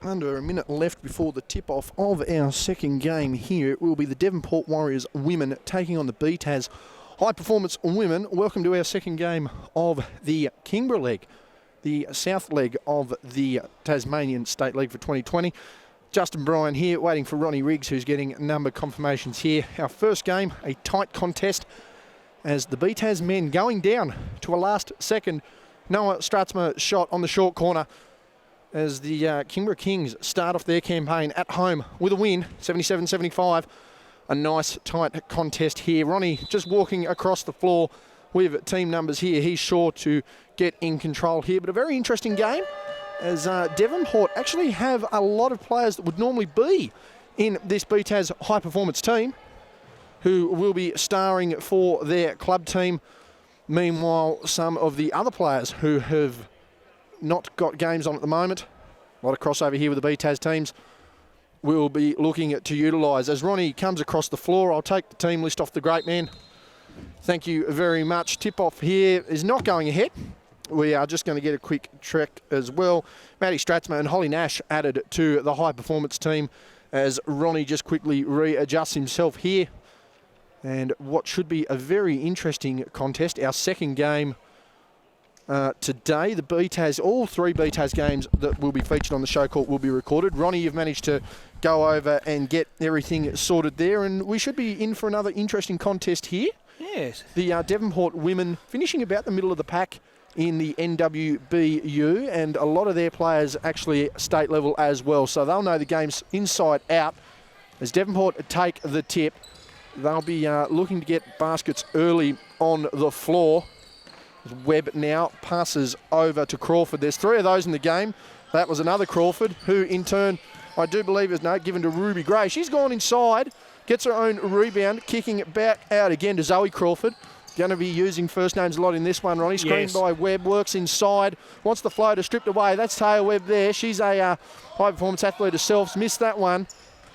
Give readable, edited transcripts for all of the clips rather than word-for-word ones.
Under a minute left before the tip-off of our second game here. It will be the Devonport Warriors women taking on the BTAS High Performance women. Welcome to our second game of the Kingborough leg, the south leg of the Tasmanian State League for 2020. Justin Bryan here, waiting for Ronnie Riggs, who's getting number confirmations here. Our first game, a tight contest, as the BTAS men going down to a last second Noah Stratzma shot on the short corner, as the Kingborough Kings start off their campaign at home with a win, 77-75. A nice tight contest here. Ronnie just walking across the floor with team numbers here. He's sure to get in control here, but a very interesting game, as Devonport actually have a lot of players that would normally be in this BTAS high performance team who will be starring for their club team. Meanwhile, some of the other players who have not got games on at the moment, a lot of crossover here with the BTAS teams, will be looking to utilise. As Ronnie comes across the floor, I'll take the team list off the great man. Thank you very much. Tip-off here is not going ahead. We are just going to get a quick trek as well. Maddie Stratzma and Holly Nash added to the high performance team, as Ronnie just quickly readjusts himself here. And what should be a very interesting contest, our second game today. The BTAS, all three BTAS games that will be featured on the show court will be recorded. Ronnie, you've managed to go over and get everything sorted there, and we should be in for another interesting contest here. Yes. The Devonport women finishing about the middle of the pack in the NWBU, and a lot of their players actually state level as well, so they'll know the games inside out. As Devonport take the tip, they'll be looking to get baskets early on the floor. Webb now passes over to Crawford. There's three of those in the game. That was another Crawford, who in turn, I do believe, is given to Ruby Gray. She's gone inside, gets her own rebound, kicking it back out again to Zoe Crawford. Going to be using first names a lot in this one, Ronnie. Screened by Webb, works inside, wants the floater stripped away. That's Taya Webb there. She's a high-performance athlete herself. Missed that one.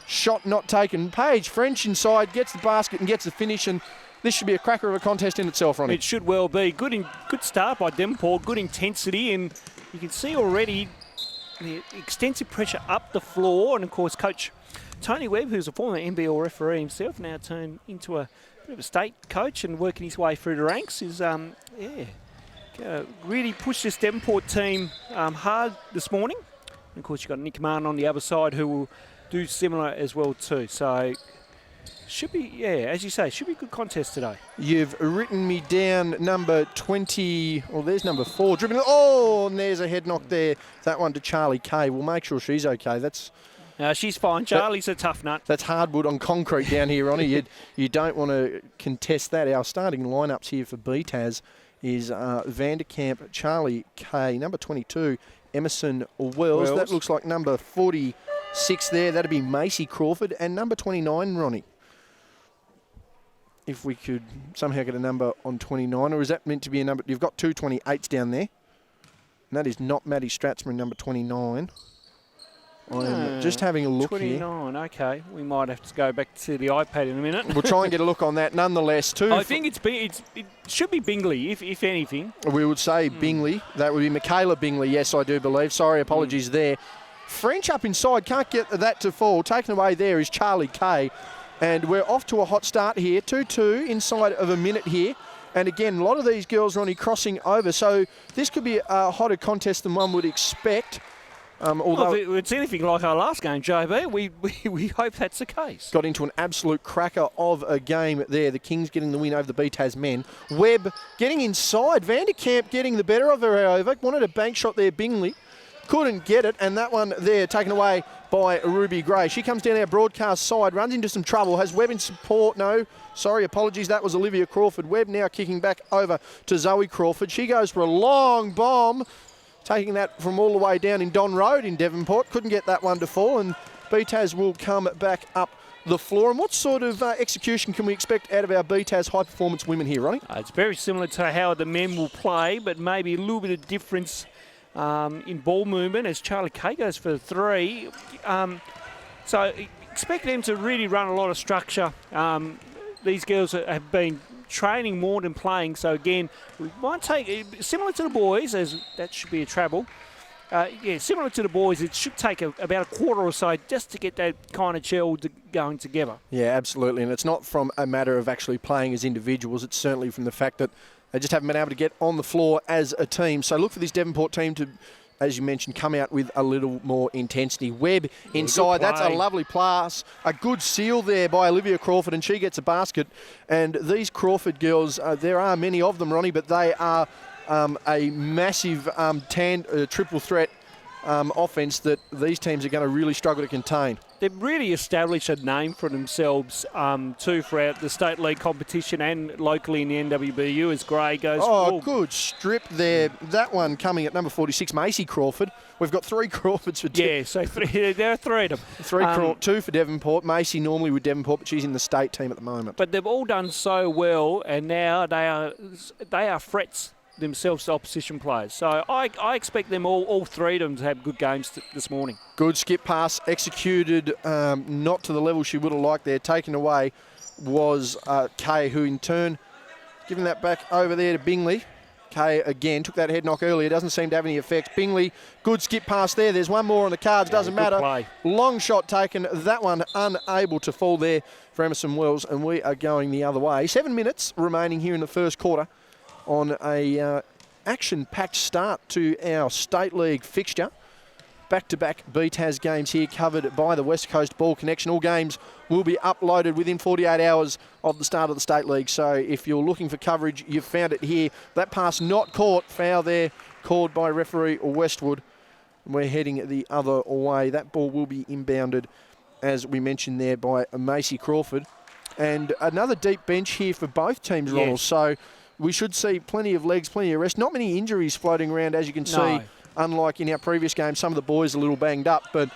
Shot not taken. Paige French inside, gets the basket and gets the finish, and this should be a cracker of a contest in itself, Ronnie. It should well be. Good start by Devonport, good intensity, and you can see already the extensive pressure up the floor. And, of course, Coach Tony Webb, who's a former NBL referee himself, now turned into a bit of a state coach and working his way through the ranks, is, really pushed this Devonport team hard this morning. And, of course, you've got Nick Martin on the other side who will do similar as well too. So should be, as you say, should be a good contest today. You've written me down number 20. Well, there's number 4. Dribbling. Oh, and there's a head knock there. That one to Charlie Kay. We'll make sure she's okay. That's. She's fine. Charlie's a tough nut. That's hardwood on concrete down here, Ronnie. You don't want to contest that. Our starting lineups here for BTAS is Vanderkamp, Charlie Kay, number 22, Emerson Wells. That looks like number 46 there. That'd be Macy Crawford, and number 29, Ronnie. If we could somehow get a number on 29, or is that meant to be a number? You've got two 28s down there. And that is not Maddie Stratzman, number 29. I'm just having a look 29, here. Okay. We might have to go back to the iPad in a minute. We'll try and get a look on that. Nonetheless, I think it should be Bingley, if anything. We would say Bingley. That would be Michaela Bingley, yes, I do believe. Sorry, apologies there. French up inside, can't get that to fall. Taken away there is Charlie Kay. And we're off to a hot start here. 2-2 inside of a minute here. And again, a lot of these girls, Ronnie, crossing over. So this could be a hotter contest than one would expect. Although if it's anything like our last game, JB, we hope that's the case. Got into an absolute cracker of a game there. The Kings getting the win over the BTAS men. Webb getting inside. Vanderkamp getting the better of her over. Wanted a bank shot there, Bingley. Couldn't get it, and that one there taken away by Ruby Gray. She comes down our broadcast side, runs into some trouble, has Webb in support. No, sorry, apologies, that was Olivia Crawford. Webb now kicking back over to Zoe Crawford. She goes for a long bomb, taking that from all the way down in Don Road in Devonport. Couldn't get that one to fall, and BTAS will come back up the floor. And what sort of execution can we expect out of our BTAS high-performance women here, Ronnie? It's very similar to how the men will play, but maybe a little bit of difference in ball movement as Charlie Kay goes for 3. So expect them to really run a lot of structure. These girls have been training more than playing, so again, we might take, similar to the boys, as that should be a travel, similar to the boys, it should take about a quarter or so just to get that kind of gel going together. Yeah, absolutely. And it's not from a matter of actually playing as individuals. It's certainly from the fact that they just haven't been able to get on the floor as a team. So look for this Devonport team to, as you mentioned, come out with a little more intensity. Webb inside, that's a lovely pass. A good seal there by Olivia Crawford, and she gets a basket. And these Crawford girls, there are many of them, Ronnie, but they are a massive triple threat offence that these teams are going to really struggle to contain. They've really established a name for themselves too throughout the state league competition and locally in the NWBU as Gray goes. Oh, good strip there. That one coming at number 46, Macy Crawford. We've got 3 Crawfords for so there are 3 of them. 2 for Devonport. Macy normally with Devonport, but she's in the state team at the moment. But they've all done so well, and now they are threats themselves to opposition players. So I expect them all 3 of them to have good games this morning. Good skip pass executed, not to the level she would have liked there. Taken away was Kay, who in turn giving that back over there to Bingley. Kay again took that head knock earlier. Doesn't seem to have any effect. Bingley, good skip pass there. There's one more on the cards. Doesn't matter. Play. Long shot taken. That one unable to fall there for Emerson Wells, and we are going the other way. 7 minutes remaining here in the first quarter on a action-packed start to our State League fixture. Back-to-back BTAS games here covered by the West Coast Ball Connection. All games will be uploaded within 48 hours of the start of the State League. So if you're looking for coverage, you've found it here. That pass not caught. Foul there called by referee Westwood. We're heading the other way. That ball will be inbounded, as we mentioned there, by Macy Crawford. And another deep bench here for both teams, Ronnel. Yes. So we should see plenty of legs, plenty of rest. Not many injuries floating around, as you can see. Unlike in our previous game, some of the boys are a little banged up, but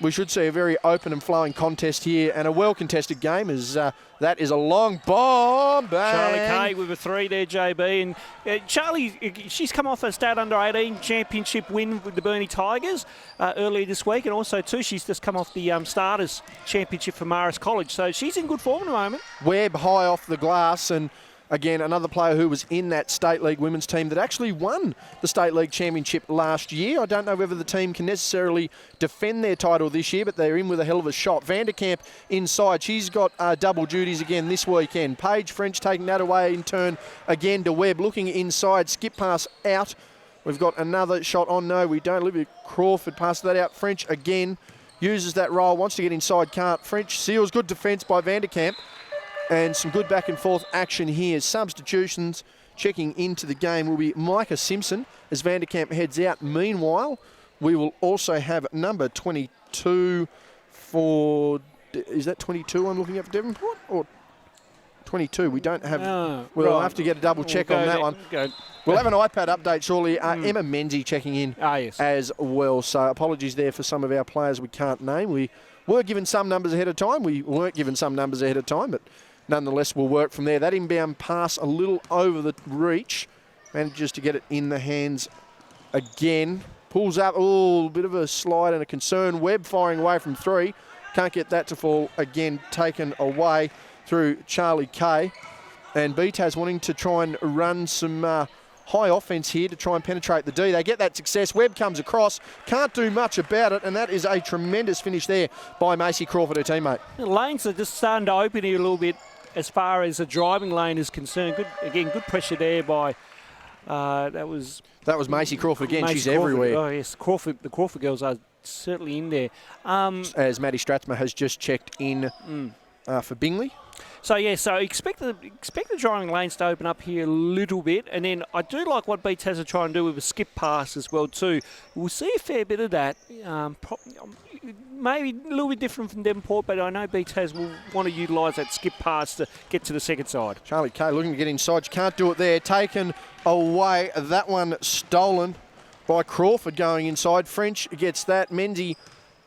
we should see a very open and flowing contest here and a well-contested game as that is a long bomb. Bang. Charlie Kay with a 3 there, JB. And Charlie, she's come off a State Under-18 championship win with the Burnie Tigers earlier this week, and also, too, she's just come off the Starters Championship for Marist College. So she's in good form at the moment. Webb high off the glass, and again, another player who was in that State League women's team that actually won the State League Championship last year. I don't know whether the team can necessarily defend their title this year, but they're in with a hell of a shot. Vanderkamp inside. She's got double duties again this weekend. Paige French taking that away in turn again to Webb. Looking inside. Skip pass out. We've got another shot on. No, we don't. Olivia Crawford passes that out. French again uses that roll. Wants to get inside. Can't. French seals. Good defence by Vanderkamp. And some good back and forth action here. Substitutions checking into the game will be Micah Simpson as Vanderkamp heads out. Meanwhile, we will also have number 22 for... Is that 22 I'm looking at for Devonport? Or 22? We don't have... we'll have to get a double check on that one. We'll have an iPad update shortly. Emma Menzie checking in as well. So apologies there for some of our players we can't name. We were given some numbers ahead of time. We weren't given some numbers ahead of time, but nonetheless, we'll work from there. That inbound pass a little over the reach. Manages to get it in the hands again. Pulls up. Oh, a bit of a slide and a concern. Webb firing away from 3. Can't get that to fall. Again, taken away through Charlie Kay. And BTAS wanting to try and run some high offence here to try and penetrate the D. They get that success. Webb comes across. Can't do much about it. And that is a tremendous finish there by Macy Crawford, her teammate. The lanes are just starting to open here a little bit as far as the driving lane is concerned. Good pressure there by... That was Macy Crawford again. She's Crawford. Everywhere. Oh, yes. The Crawford girls are certainly in there. As Maddie Strathmer has just checked in for Bingley. So expect the driving lanes to open up here a little bit, and then I do like what BTAS are trying to do with a skip pass as well too. We'll see a fair bit of that. Maybe a little bit different from Devonport, but I know BTAS will want to utilise that skip pass to get to the second side. Charlie Kay looking to get inside. She can't do it there. Taken away. That one stolen by Crawford going inside. French gets that. Menzie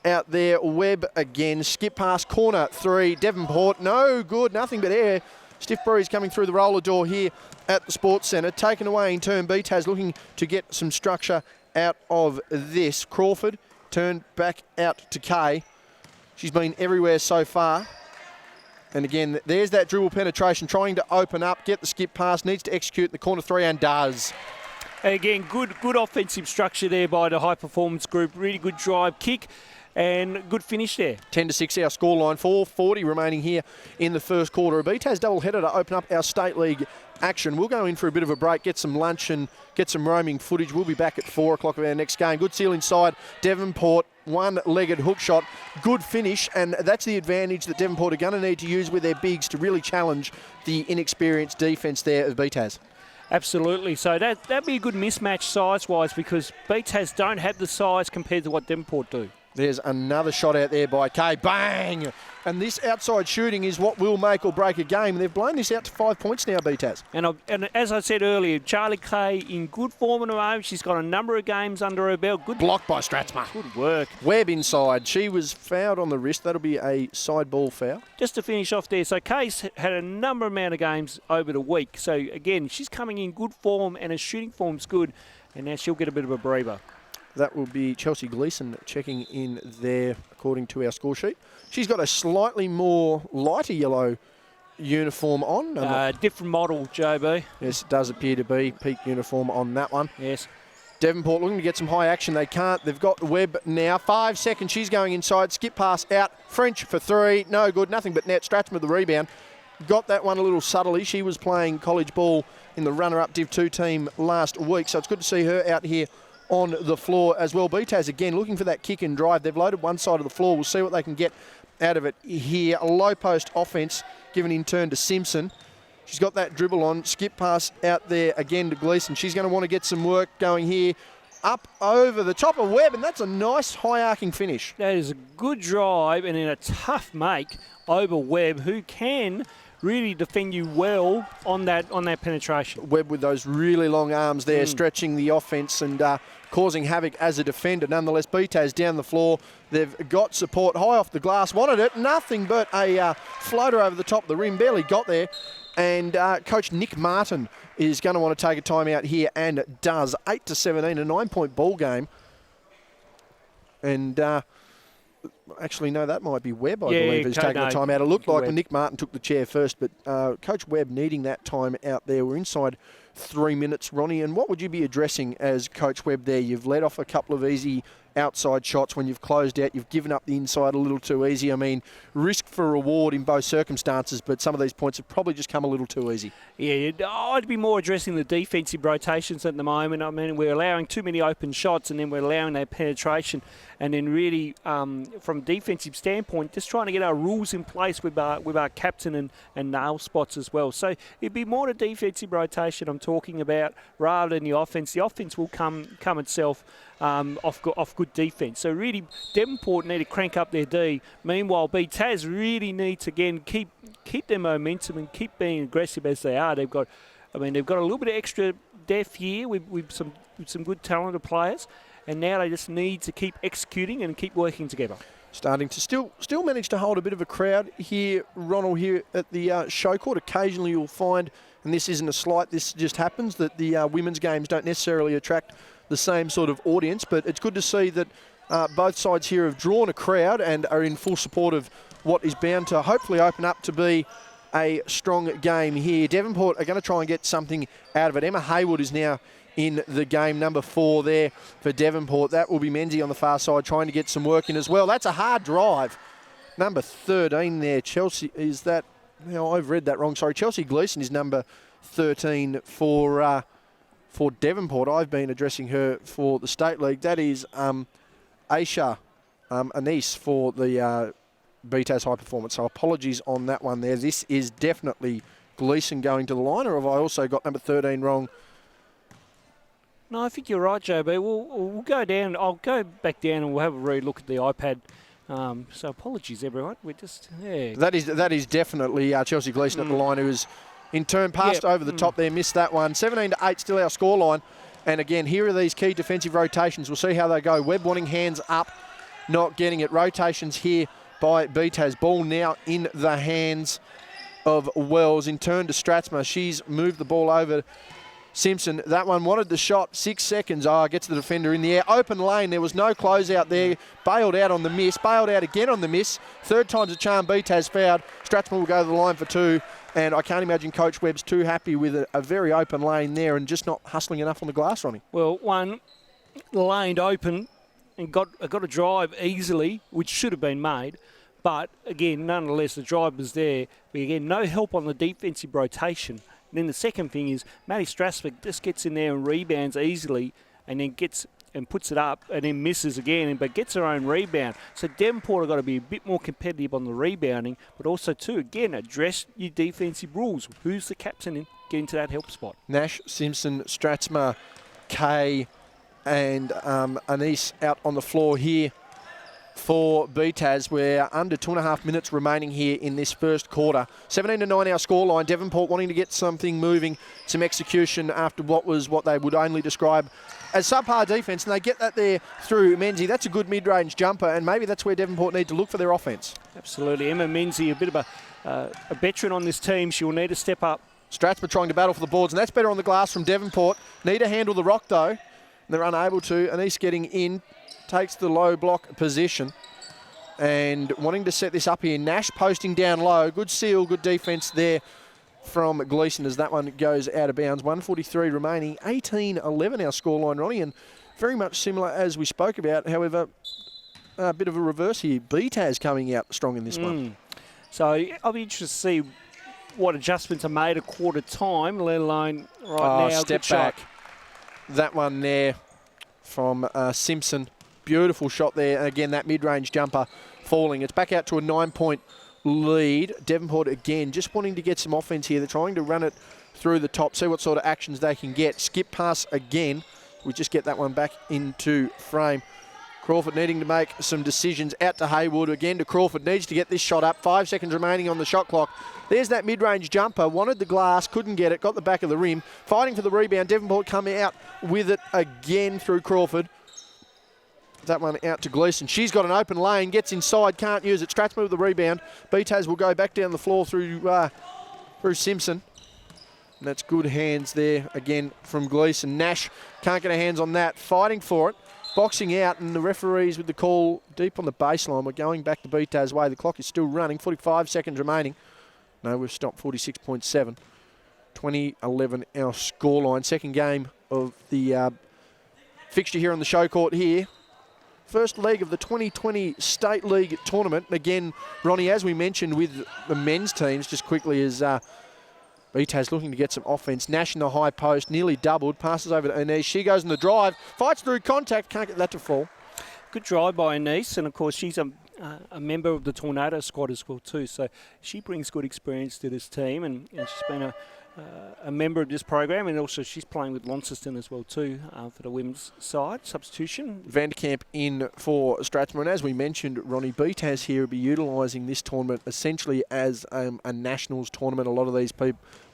out there. Webb again. Skip pass. Corner 3. Devonport. No good. Nothing but air. Stiff breeze coming through the roller door here at the Sports Centre. Taken away in turn. BTAS looking to get some structure out of this. Crawford turned back out to Kay. She's been everywhere so far. And again, there's that dribble penetration, trying to open up, get the skip pass, needs to execute the corner 3 and does. Again, good offensive structure there by the high-performance group. Really good drive, kick, and good finish there. 10-6 our scoreline. 4:40 remaining here in the first quarter. A BTAS doubleheader to open up our State League action. We'll go in for a bit of a break, get some lunch and get some roaming footage. We'll be back at 4 o'clock of our next game. Good seal inside. Devonport, one-legged hook shot. Good finish, and that's the advantage that Devonport are going to need to use with their bigs to really challenge the inexperienced defence there of BTAS. Absolutely. So that'd be a good mismatch size-wise because BTAS don't have the size compared to what Devonport do. There's another shot out there by Kay. Bang! And this outside shooting is what will make or break a game. They've blown this out to 5 points now, BTAS. And as I said earlier, Charlie Kay in good form at the moment. She's got a number of games under her belt. Good block by Stratsma. Good work. Webb inside. She was fouled on the wrist. That'll be a side ball foul. Just to finish off there, so Kay's had a number amount of games over the week. So, again, she's coming in good form and her shooting form's good. And now she'll get a bit of a breather. That will be Chelsea Gleeson checking in there according to our score sheet. She's got a slightly more lighter yellow uniform on. Different model, JB. Yes, it does appear to be peak uniform on that one. Yes. Devonport looking to get some high action. They can't. They've got Webb now. 5 seconds. She's going inside. Skip pass out. French for 3. No good. Nothing but net. Stratham with the rebound. Got that one a little subtly. She was playing college ball in the runner-up Div 2 team last week, so it's good to see her out here on the floor as well. BTAS again looking for that kick and drive. They've loaded one side of the floor. We'll see what they can get out of it here. A low post offense given in turn to Simpson. She's got that dribble on. Skip pass out there again to Gleeson. She's going to want to get some work going here. Up over the top of Webb, and that's a nice high-arcing finish. That is a good drive and then a tough make over Webb, who can really defend you well on that penetration. Webb with those really long arms there, stretching the offence and causing havoc as a defender. Nonetheless, BTAS down the floor. They've got support high off the glass. Wanted it. Nothing but a floater over the top of the rim. Barely got there. And Coach Nick Martin is going to want to take a timeout here and does. 8-17, a 9-point ball game. And actually, no, that might be Webb, I believe, who's taking the timeout. It looked like Nick Martin took the chair first, but Coach Webb needing that time out there. We're inside 3 minutes, Ronnie. And what would you be addressing as Coach Webb there? You've let off a couple of easy outside shots when you've closed out. You've given up the inside a little too easy. I mean, risk for reward in both circumstances, but some of these points have probably just come a little too easy. Yeah, I'd be more addressing the defensive rotations at the moment. I mean, we're allowing too many open shots and then we're allowing that penetration. And then really, from a defensive standpoint, just trying to get our rules in place with our captain and nail spots as well. So it'd be more the defensive rotation I'm talking about rather than the offense. The offense will come itself off good defence. So really, Devonport need to crank up their D. Meanwhile, BTAS really needs to, again, keep their momentum and keep being aggressive as they are. They've got a little bit of extra depth here with some good talented players. And now they just need to keep executing and keep working together. Starting to still manage to hold a bit of a crowd here, Ronnel, here at the show court. Occasionally you'll find, and this isn't a slight, this just happens, that the women's games don't necessarily attract the same sort of audience, but it's good to see that both sides here have drawn a crowd and are in full support of what is bound to hopefully open up to be a strong game here. Devonport are going to try and get something out of it. Emma Haywood is now in the game, number 4 there for Devonport. That will be Menzies on the far side trying to get some work in as well. That's a hard drive. Number 13 there, Chelsea, is that, no, I've read that wrong, sorry. Chelsea Gleeson is number 13 for Devonport. I've been addressing her for the State League. That is Aisha Anise for the BTAS High Performance. So apologies on that one there. This is definitely Gleeson going to the line, or have I also got number 13 wrong? No, I think you're right, JB. We'll go down. I'll go back down and we'll have a re-look at the iPad. So apologies, everyone. We're just, yeah. That is definitely Chelsea Gleeson at the line, who is in turn passed over the top there, missed that one. 17-8 still our scoreline. And again, here are these key defensive rotations. We'll see how they go. Webb wanting hands up, not getting it. Rotations here by BTAS. Ball now in the hands of Wells. In turn to Stratsma. She's moved the ball over Simpson, that one wanted the shot, 6 seconds. Gets the defender in the air. Open lane, there was no closeout there. Bailed out on the miss, bailed out again on the miss. Third time's a charm, BTAS fouled. Strathmore will go to the line for 2. And I can't imagine Coach Webb's too happy with a very open lane there and just not hustling enough on the glass, Ronnie. Well, one, laned open and got a drive easily, which should have been made. But, again, nonetheless, the drive was there. But, again, no help on the defensive rotation. And then the second thing is Maddie Strasburg just gets in there and rebounds easily and then gets and puts it up and then misses again, but gets her own rebound. So Devonport have got to be a bit more competitive on the rebounding, but also, too, again, address your defensive rules. Who's the captain in getting to that help spot? Nash, Simpson, Stratsma, Kay and Anise out on the floor here for BTAS. We're under 2.5 minutes remaining here in this first quarter. 17-9 our scoreline. Devonport wanting to get something moving, some execution after what they would only describe as subpar defence, and they get that there through Menzies. That's a good mid-range jumper, and maybe that's where Devonport need to look for their offence. Absolutely. Emma Menzies, a bit of a veteran on this team. She will need to step up. Stratsma trying to battle for the boards, and that's better on the glass from Devonport. Need to handle the rock, though. They're unable to. Anise getting in, takes the low block position and wanting to set this up here. Nash posting down low. Good seal, good defence there from Gleeson as that one goes out of bounds. 1:43 remaining. 18-11 our scoreline, Ronnie, and very much similar as we spoke about. However, a bit of a reverse here. BTAS coming out strong in this one. So I'll be interested to see what adjustments are made at quarter time, let alone right now. Step back. That one there from Simpson. Beautiful shot there. Again, that mid-range jumper falling. It's back out to a 9-point lead. Devonport again just wanting to get some offense here. They're trying to run it through the top, see what sort of actions they can get. Skip pass again. We just get that one back into frame. Crawford needing to make some decisions. Out to Haywood again to Crawford. Needs to get this shot up. 5 seconds remaining on the shot clock. There's that mid-range jumper. Wanted the glass, couldn't get it. Got the back of the rim. Fighting for the rebound. Devonport coming out with it again through Crawford. That one out to Gleeson. She's got an open lane. Gets inside. Can't use it. Stratsma with the rebound. BTAS will go back down the floor through Simpson. And that's good hands there again from Gleeson. Nash can't get her hands on that. Fighting for it. Boxing out, and the referees with the call deep on the baseline. We're going back to BTAS way. The clock is still running. 45 seconds remaining. No, we've stopped. 46.7. 20-11 our scoreline. Second game of the fixture here on the show court here. First leg of the 2020 State League tournament. Again, Ronnie, as we mentioned with the men's teams, just quickly is BTAS looking to get some offense. Nash in the high post, nearly doubled. Passes over to Anise. She goes in the drive. Fights through contact. Can't get that to fall. Good drive by Anise. And, of course, she's a member of the Tornado squad as well, too. So she brings good experience to this team. And she's been a member of this program. And also she's playing with Launceston as well, too, for the women's side. Substitution. Vanderkamp in for Strathmore. And as we mentioned, Ronnie, BTAS here will be utilising this tournament essentially as a nationals tournament. A lot of these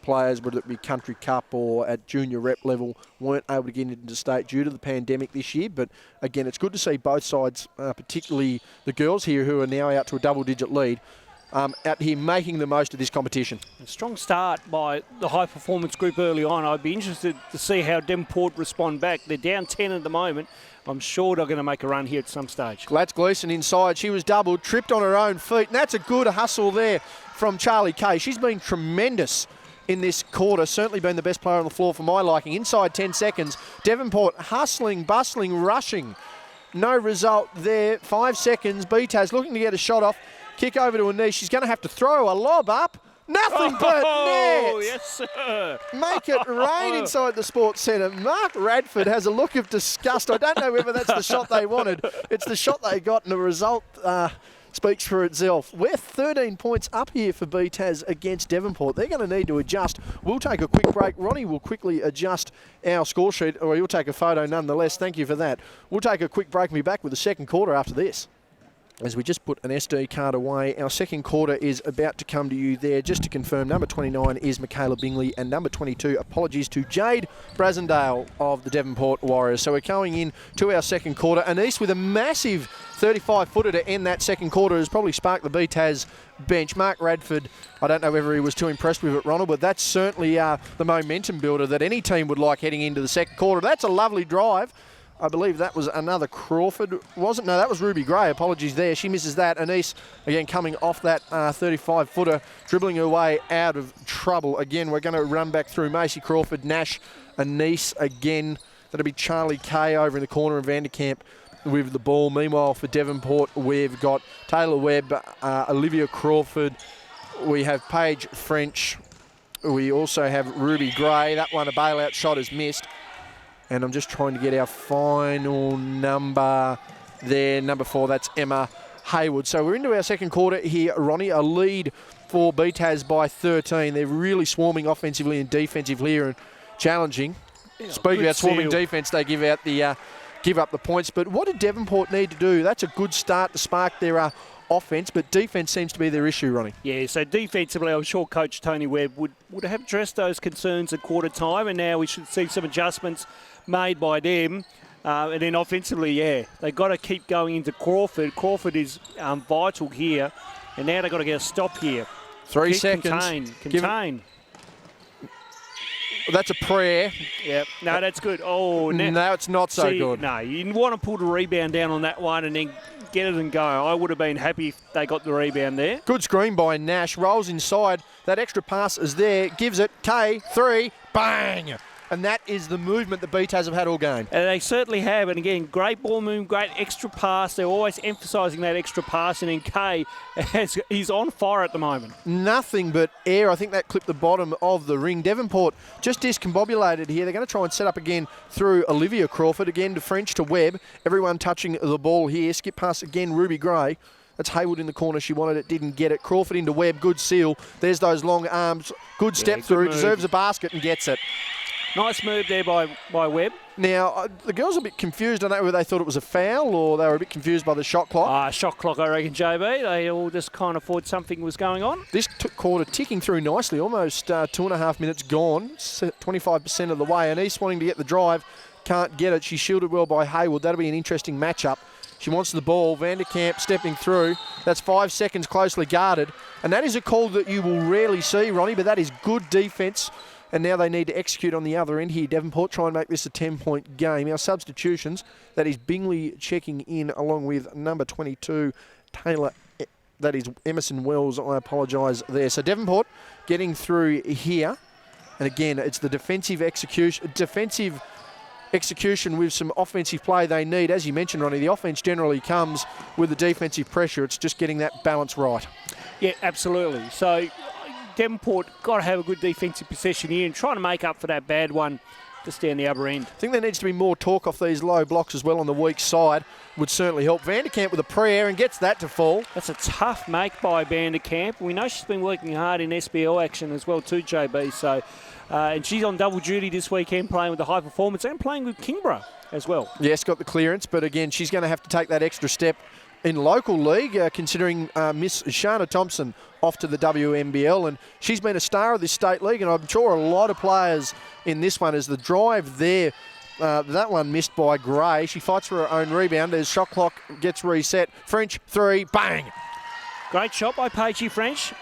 players, whether it be Country Cup or at junior rep level, weren't able to get into state due to the pandemic this year. But again, it's good to see both sides, particularly the girls here who are now out to a double-digit lead, out here making the most of this competition. A strong start by the high-performance group early on. I'd be interested to see how Devonport respond back. They're down 10 at the moment. I'm sure they're going to make a run here at some stage. Gladys Gleeson inside. She was doubled, tripped on her own feet. And that's a good hustle there from Charlie Kay. She's been tremendous in this quarter. Certainly been the best player on the floor for my liking. Inside 10 seconds. Devonport hustling, bustling, rushing. No result there. 5 seconds. BTAS looking to get a shot off. Kick over to Anise. She's going to have to throw a lob up. Nothing but net. Yes, sir. Make it rain inside the Sports Centre. Mark Radford has a look of disgust. I don't know whether that's the shot they wanted. It's the shot they got, and the result speaks for itself. We're 13 points up here for BTAS against Devonport. They're going to need to adjust. We'll take a quick break. Ronnie will quickly adjust our score sheet, or he'll take a photo nonetheless. Thank you for that. We'll take a quick break and be back with the second quarter after this. as we just put an SD card away. Our second quarter is about to come to you there. Just to confirm, number 29 is Michaela Bingley, and number 22, apologies to Jade Brasendale of the Devonport Warriors. So we're going in to our second quarter. Anise with a massive 35-footer to end that second quarter has probably sparked the BTAS bench. Mark Radford, I don't know whether he was too impressed with it, Ronnel, but that's certainly the momentum builder that any team would like heading into the second quarter. That's a lovely drive. I believe that was another Crawford, wasn't? No, that was Ruby Gray. Apologies there. She misses that. Anise, again, coming off that 35-footer, dribbling her way out of trouble. Again, we're going to run back through Macy Crawford, Nash, Anise again. That'll be Charlie Kay over in the corner of Vanderkamp with the ball. Meanwhile, for Devonport, we've got Taylor Webb, Olivia Crawford. We have Paige French. We also have Ruby Gray. That one, a bailout shot, is missed. And I'm just trying to get our final number there. Number 4, that's Emma Haywood. So we're into our second quarter here, Ronnie. A lead for BTAS by 13. They're really swarming offensively and defensively here and challenging. Yeah, speaking about swarming defence, they give up the points. But what did Devonport need to do? That's a good start to spark their offence, but defence seems to be their issue, Ronnie. Yeah, so defensively, I'm sure Coach Tony Webb would have addressed those concerns at quarter time, and now we should see some adjustments made by them. And then offensively, yeah, they've got to keep going into Crawford. Crawford is vital here, and now they've got to get a stop here. 3 seconds. Contain. That's a prayer. Yep. No, that's good. Oh, no, it's not so good. No, you want to pull the rebound down on that one and then get it and go. I would have been happy if they got the rebound there. Good screen by Nash. Rolls inside. That extra pass is there. Gives it. K3. Bang! And that is the movement the BTAS have had all game. And they certainly have. And again, great ball movement, great extra pass. They're always emphasising that extra pass. And then Kay, he's on fire at the moment. Nothing but air. I think that clipped the bottom of the ring. Devonport just discombobulated here. They're going to try and set up again through Olivia Crawford. Again to French to Webb. Everyone touching the ball here. Skip pass again, Ruby Gray. That's Haywood in the corner. She wanted it, didn't get it. Crawford into Webb. Good seal. There's those long arms. Good step through. Move. Deserves a basket and gets it. Nice move there by Webb. Now, the girls are a bit confused. I don't know whether they thought it was a foul or they were a bit confused by the shot clock. Shot clock, I reckon, JB. They all just kind of thought something was going on. This quarter ticking through nicely. Almost 2.5 minutes gone. 25% of the way. And East wanting to get the drive. Can't get it. She's shielded well by Haywood. That'll be an interesting matchup. She wants the ball. Vanderkamp stepping through. That's 5 seconds closely guarded. And that is a call that you will rarely see, Ronnie, but that is good defence. And now they need to execute on the other end here. Devonport try and make this a 10-point game. Our substitutions, that is Bingley checking in along with number 22, Taylor. That is Emerson Wells. I apologise there. So Devonport getting through here. And again, it's the defensive execution with some offensive play they need. As you mentioned, Ronnie, the offense generally comes with the defensive pressure. It's just getting that balance right. Yeah, absolutely. So Devonport got to have a good defensive possession here and trying to make up for that bad one just down the other end. I think there needs to be more talk off these low blocks as well on the weak side. Would certainly help. Vanderkamp with a prayer and gets that to fall. That's a tough make by Vanderkamp. We know she's been working hard in SBL action as well too, JB. So, and she's on double duty this weekend playing with the high performance and playing with Kingborough as well. Yes, got the clearance, but again, she's going to have to take that extra step in local league, considering Miss Shana Thompson off to the WNBL, and she's been a star of this state league, and I'm sure a lot of players in this one as the drive there. That one missed by Gray. She fights for her own rebound as shot clock gets reset. French 3, bang! Great shot by Paige French.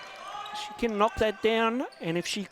She can knock that down, and if she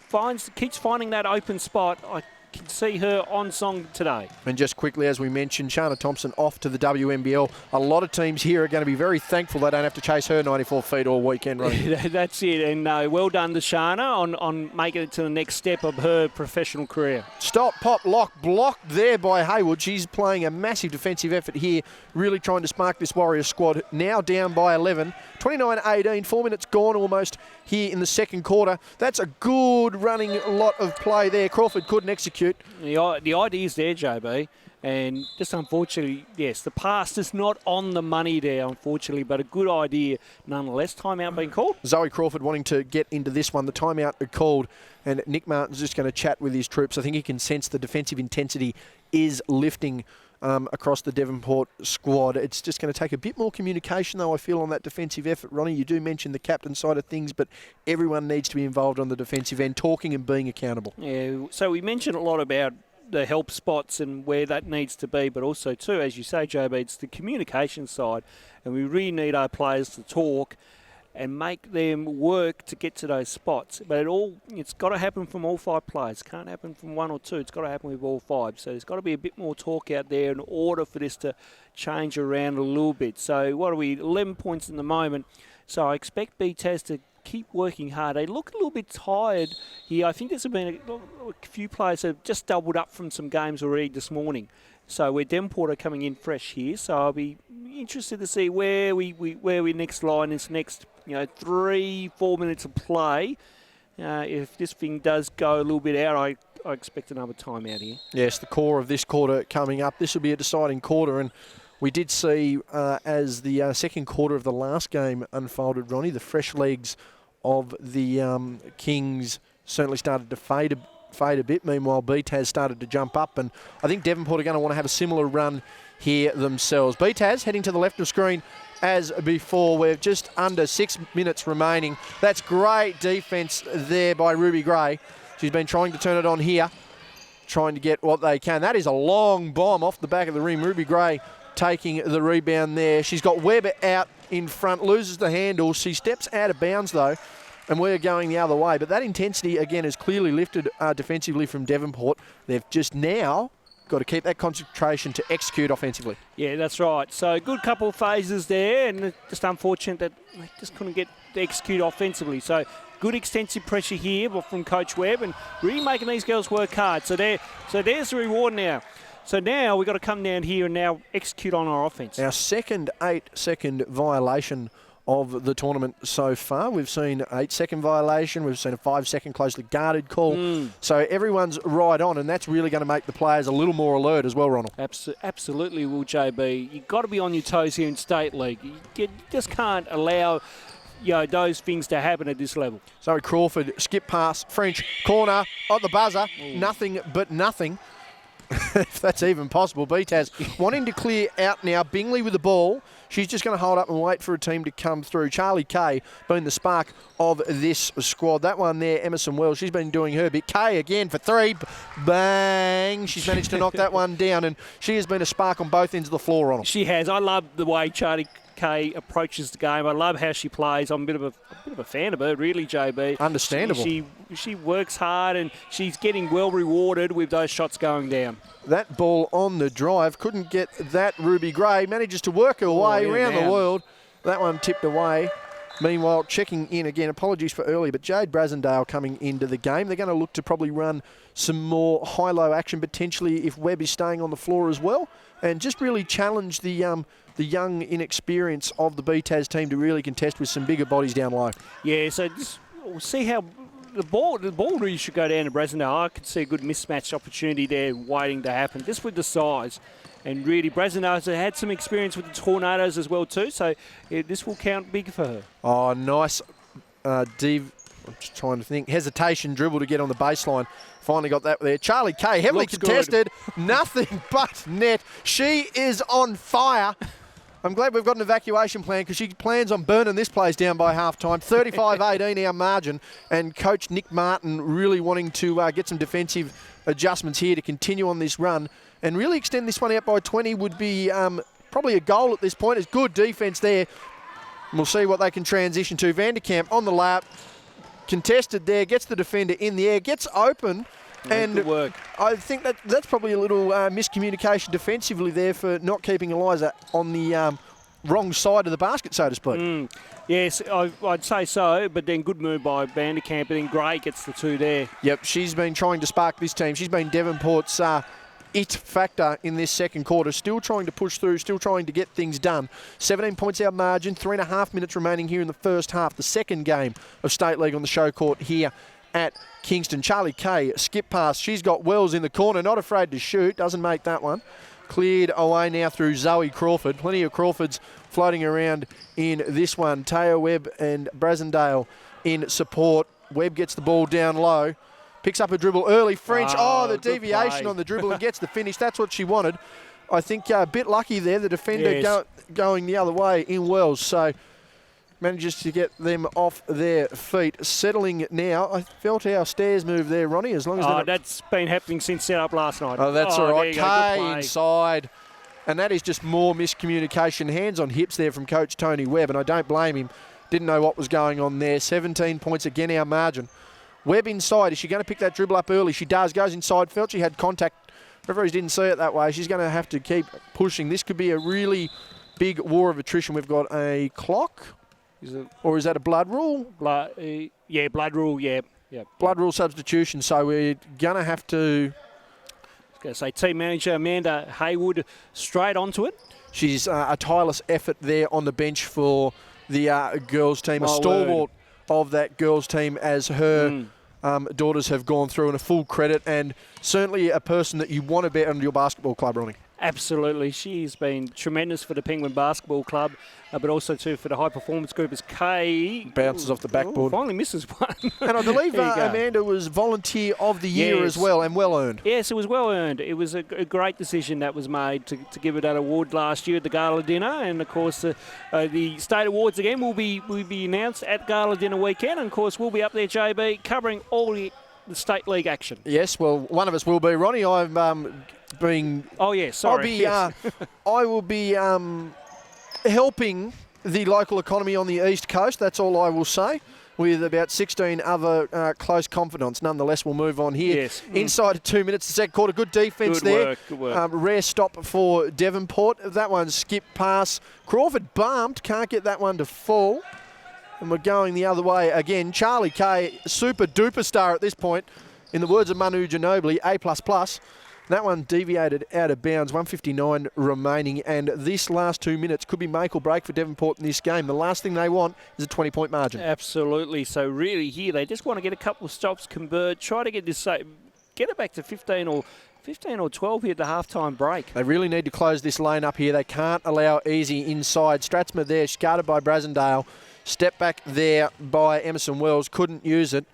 keeps finding that open spot, I can see her on song today. And just quickly, as we mentioned, Shana Thompson off to the WNBL. A lot of teams here are going to be very thankful they don't have to chase her 94 feet all weekend, right? That's it. And well done to Shana on making it to the next step of her professional career. Stop, pop, lock, blocked there by Haywood. She's playing a massive defensive effort here, really trying to spark this Warriors squad. Now down by 11. 29-18, 4 minutes gone almost here in the second quarter. That's a good running lot of play there. Crawford couldn't execute. The idea is there, JB, and just unfortunately, yes, the pass is not on the money there, unfortunately, but a good idea nonetheless. Timeout being called. Zoe Crawford wanting to get into this one. The timeout called, and Nick Martin's just going to chat with his troops. I think he can sense the defensive intensity is lifting across the Devonport squad. It's just going to take a bit more communication, though, I feel, on that defensive effort. Ronnie, you do mention the captain side of things, but everyone needs to be involved on the defensive end, talking and being accountable. Yeah, so we mentioned a lot about the help spots and where that needs to be, but also, too, as you say, JB, it's the communication side, and we really need our players to talk and make them work to get to those spots. But it's got to happen from all 5 players. It can't happen from 1 or 2. It's got to happen with all 5. So there's got to be a bit more talk out there in order for this to change around a little bit. So what are we, 11 points in the moment. So I expect BTAS to keep working hard. They look a little bit tired here. I think there's been a few players that have just doubled up from some games already this morning. So we're Devonport are coming in fresh here. So I'll be interested to see where we next line is next 3-4 minutes of play. If this thing does go a little bit out, I expect another time out here. Yes, the core of this quarter coming up. This will be a deciding quarter, and we did see as the second quarter of the last game unfolded, Ronnie, the fresh legs of the Kings certainly started to fade a bit. Meanwhile, BTAS started to jump up, and I think Devonport are going to want to have a similar run here themselves. BTAS heading to the left of screen as before. We're just under 6 minutes remaining. That's great defence there by Ruby Gray. She's been trying to turn it on here, trying to get what they can. That is a long bomb off the back of the rim. Ruby Gray taking the rebound there. She's got Webb out in front, loses the handle. She steps out of bounds, though, and we're going the other way. But that intensity, again, has clearly lifted defensively from Devonport. They've just now got to keep that concentration to execute offensively. Yeah, that's right. So good couple of phases there, and just unfortunate that they just couldn't get to execute offensively. So good extensive pressure here from Coach Webb, and really making these girls work hard. So there's the reward now. So now we've got to come down here and now execute on our offence. Our second 8-second violation of the tournament so far. We've seen 8-second violation. We've seen a 5-second closely guarded call. So everyone's right on, and that's really going to make the players a little more alert as well, Ronnel. Absolutely will, JB. You've got to be on your toes here in State League. You just can't allow those things to happen at this level. Zoe Crawford, skip pass, French, corner, on the buzzer. Nothing but nothing. If that's even possible. BTAS wanting to clear out now. Bingley with the ball. She's just going to hold up and wait for a team to come through. Charlie Kay being the spark of this squad. That one there, Emerson Wells, she's been doing her bit. Kay again for 3. Bang! She's managed to knock that one down, and she has been a spark on both ends of the floor, Ronald. She has. I love the way Charlie Kay approaches the game. I love how she plays. I'm a bit of a fan of her, really, JB. Understandable. She works hard, and she's getting well rewarded with those shots going down. That ball on the drive, couldn't get that. Ruby Gray manages to work her way around the world. That one tipped away. Meanwhile, checking in again, apologies for early, but Jade Brasendale coming into the game. They're going to look to probably run some more high-low action, potentially if Webb is staying on the floor as well, and just really challenge the young inexperience of the BTAS team to really contest with some bigger bodies down low. Yeah, so just we'll see how the ball really should go down to Brasendale. I could see a good mismatch opportunity there waiting to happen, just with the size. And really, Brasendale's had some experience with the Tornadoes as well too, so this will count big for her. Oh, nice div. I'm just trying to think. Hesitation dribble to get on the baseline. Finally got that there. Charlie Kay, heavily Looks contested. Good. Nothing but net. She is on fire. I'm glad we've got an evacuation plan because she plans on burning this place down by half-time. 35-18 our margin, and Coach Nick Martin really wanting to get some defensive adjustments here to continue on this run and really extend this one out by 20 would be probably a goal at this point. It's good defence there. And we'll see what they can transition to. Vanderkamp on the lap, contested there, gets the defender in the air, gets open. And good work. I think that's probably a little miscommunication defensively there for not keeping Eliza on the wrong side of the basket, so to speak. Yes, I'd say so, but then good move by Vanderkamp, and then Gray gets the 2 there. Yep, she's been trying to spark this team. She's been Devonport's it factor in this second quarter, still trying to push through, still trying to get things done. 17 points our margin, 3.5 minutes remaining here in the first half, the second game of State League on the show court here at Kingston. Charlie Kay, skip pass. She's got Wells in the corner, not afraid to shoot. Doesn't make that one. Cleared away now through Zoe Crawford. Plenty of Crawfords floating around in this one. Taya Webb and Brasendale in support. Webb gets the ball down low. Picks up a dribble early. French, the deviation on the dribble and gets the finish. That's what she wanted. I think a bit lucky there, the defender going the other way in Wells. So manages to get them off their feet. Settling now. I felt our stairs move there, Ronnie, as long as that's been happening since set up last night. Oh, that's all right. Kay inside. And that is just more miscommunication. Hands on hips there from Coach Tony Webb, and I don't blame him. Didn't know what was going on there. 17 points again, our margin. Webb inside. Is she going to pick that dribble up early? She does. Goes inside. Felt she had contact. Referees didn't see it that way. She's going to have to keep pushing. This could be a really big war of attrition. We've got a clock. Or is that a blood rule? Blood rule, yeah. Blood rule substitution. So we're going to have to... I was going to say team manager Amanda Haywood straight onto it. She's a tireless effort there on the bench for the girls team. A stalwart of that girls team as her daughters have gone through, and a full credit, and certainly a person that you want to bet on your basketball club, Ronnie. Absolutely. She's been tremendous for the Penguin Basketball Club, but also too for the high performance group as Kay bounces off the backboard. Finally misses one. And I believe Amanda was Volunteer of the Year as well, and well earned. Yes, it was well earned. It was a great decision that was made to give her that award last year at the gala dinner, and of course the state awards again will be announced at gala dinner weekend, and of course we'll be up there, JB, covering all the state league action. Yes, well, one of us will be, Ronnie. I'm being... Oh, yeah, sorry. I will be helping the local economy on the East Coast, that's all I will say, with about 16 other close confidants. Nonetheless, we'll move on here. Yes. Inside 2 minutes, the second quarter. Good defence there. Good work. Rare stop for Devonport. That one skipped past. Crawford bumped. Can't get that one to fall. And we're going the other way again. Charlie Kay, super duper star at this point. In the words of Manu Ginobili, A++. That one deviated out of bounds, 1:59 remaining, and this last 2 minutes could be make or break for Devonport in this game. The last thing they want is a 20-point margin. Absolutely. So really here, they just want to get a couple of stops, convert, try to get this, get it back to 15 or 12 here at the halftime break. They really need to close this lane up here. They can't allow easy inside. Stratsma there, she's guarded by Brasendale. Step back there by Emerson Wells, couldn't use it.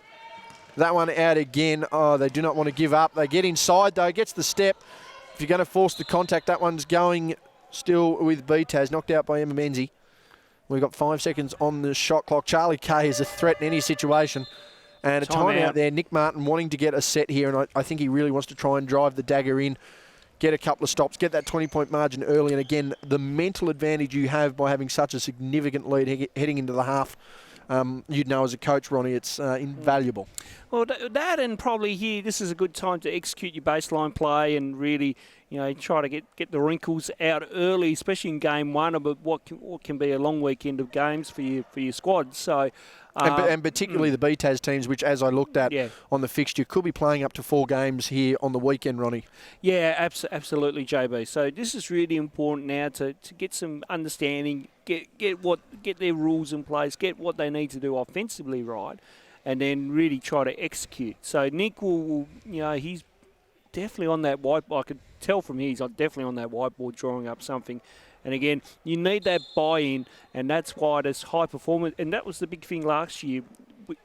That one out again. Oh, they do not want to give up. They get inside, though. Gets the step. If you're going to force the contact, that one's going still with BTAS. Knocked out by Emma Menzie. We've got 5 seconds on the shot clock. Charlie Kay is a threat in any situation. And a timeout there. Nick Martin wanting to get a set here, and I think he really wants to try and drive the dagger in, get a couple of stops, get that 20-point margin early. And again, the mental advantage you have by having such a significant lead heading into the half, you'd know as a coach, Ronnie, it's invaluable. Well, that and probably here, this is a good time to execute your baseline play and really, try to get the wrinkles out early, especially in game one of what can be a long weekend of games for your squad. So, and particularly the BTAS teams, which, as I looked at on the fixture, could be playing up to 4 games here on the weekend, Ronnie. Yeah, absolutely, JB. So this is really important now to get some understanding, get their rules in place, get what they need to do offensively right, and then really try to execute. So Nick will he's definitely on that whiteboard. I could tell from here he's definitely on that whiteboard drawing up something. And again, you need that buy-in, and that's why this high performance, and that was the big thing last year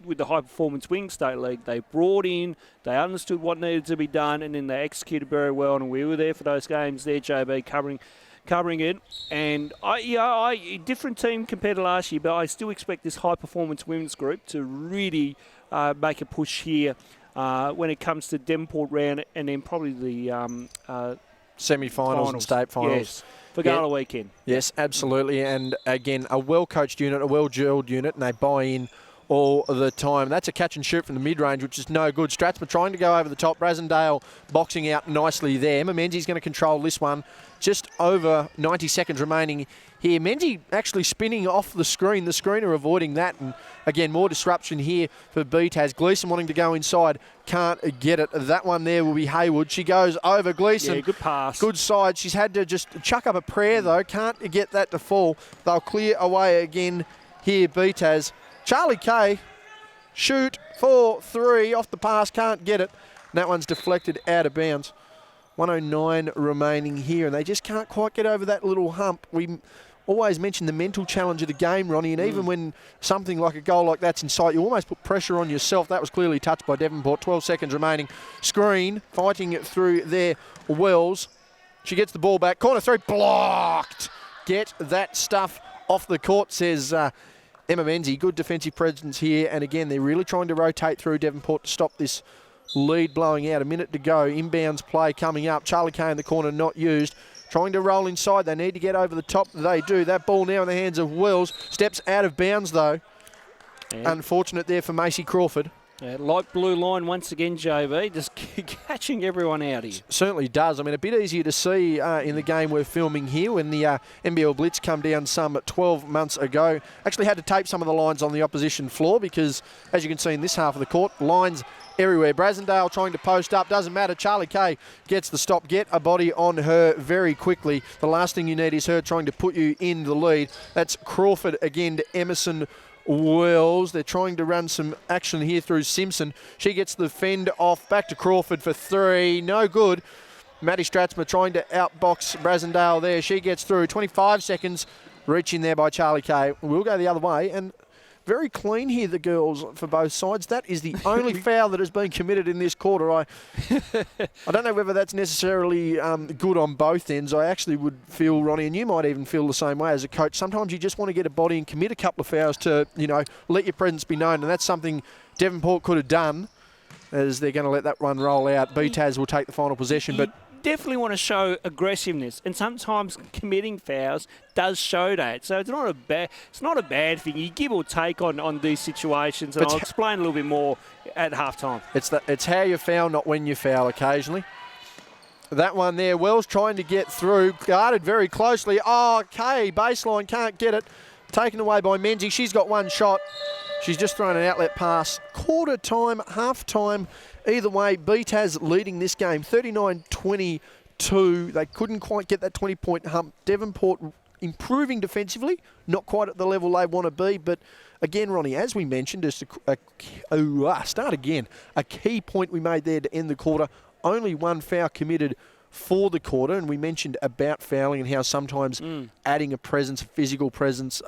with the high performance wing state league. They brought in, they understood what needed to be done, and then they executed very well. And we were there for those games there, JB, covering it. And I different team compared to last year, but I still expect this high performance women's group to really make a push here when it comes to Devonport round, and then probably the semi-finals and state finals. Yes. For gala weekend. Yes, absolutely. And again, a well-coached unit, a well-drilled unit, and they buy in all the time. That's a catch and shoot from the mid-range, which is no good. Stratsma trying to go over the top. Brasendale boxing out nicely there. Menzie's going to control this one. Just over 90 seconds remaining here. Menzie actually spinning off the screen. The screener avoiding that. And again, more disruption here for BTAS. Gleeson wanting to go inside. Can't get it. That one there will be Haywood. She goes over Gleeson. Yeah, good pass. Good side. She's had to just chuck up a prayer, though. Can't get that to fall. They'll clear away again here, BTAS. Charlie Kay, shoot for 3 off the pass. Can't get it. And that one's deflected out of bounds. 109 remaining here, and they just can't quite get over that little hump. We always mention the mental challenge of the game, Ronnie, and even when something like a goal like that's in sight, you almost put pressure on yourself. That was clearly touched by Devonport. 12 seconds remaining. Screen, fighting it through there. Wells She gets the ball back. Corner three, blocked. Get that stuff off the court, says Emma Menzies. Good defensive presence here. And again, they're really trying to rotate through Devonport to stop this lead blowing out. A minute to go. Inbounds play coming up. Charlie Kay in the corner, not used. Trying to roll inside. They need to get over the top. They do. That ball now in the hands of Wells. Steps out of bounds, though. Yeah. Unfortunate there for Macy Crawford. Light blue line once again, JB, just catching everyone out here. Certainly does. I mean, a bit easier to see in the game we're filming here when the NBL Blitz come down some 12 months ago. Actually had to tape some of the lines on the opposition floor because, as you can see in this half of the court, lines everywhere. Brasendale trying to post up. Doesn't matter. Charlie Kay gets the stop. Get a body on her very quickly. The last thing you need is her trying to put you in the lead. That's Crawford again to Emerson Wells. They're trying to run some action here through Simpson. She gets the fend off. Back to Crawford for three. No good. Maddie Stratzma trying to outbox Brasendale there. She gets through. 25 seconds. Reaching there by Charlie Kay. We'll go the other way. And very clean here, the girls, for both sides. That is the only foul that has been committed in this quarter. I don't know whether that's necessarily good on both ends. I actually would feel, Ronnie, and you might even feel the same way as a coach. Sometimes you just want to get a body and commit a couple of fouls to, let your presence be known. And that's something Devonport could have done, as they're going to let that one roll out. BTAS will take the final possession, but definitely want to show aggressiveness, and sometimes committing fouls does show that. So it's not a bad thing. You give or take on these situations, and I'll explain a little bit more at halftime. It's how you foul, not when you foul occasionally. That one there, Wells trying to get through, guarded very closely. Oh, Kay, baseline, can't get it. Taken away by Menzies. She's got one shot. She's just thrown an outlet pass. Quarter time, half time. Either way, BTAS leading this game 39-22. They couldn't quite get that 20-point hump. Devonport improving defensively, not quite at the level they want to be. But again, Ronnie, as we mentioned, just a key point we made there to end the quarter. Only one foul committed for the quarter, and we mentioned about fouling and how sometimes adding a presence, a physical presence,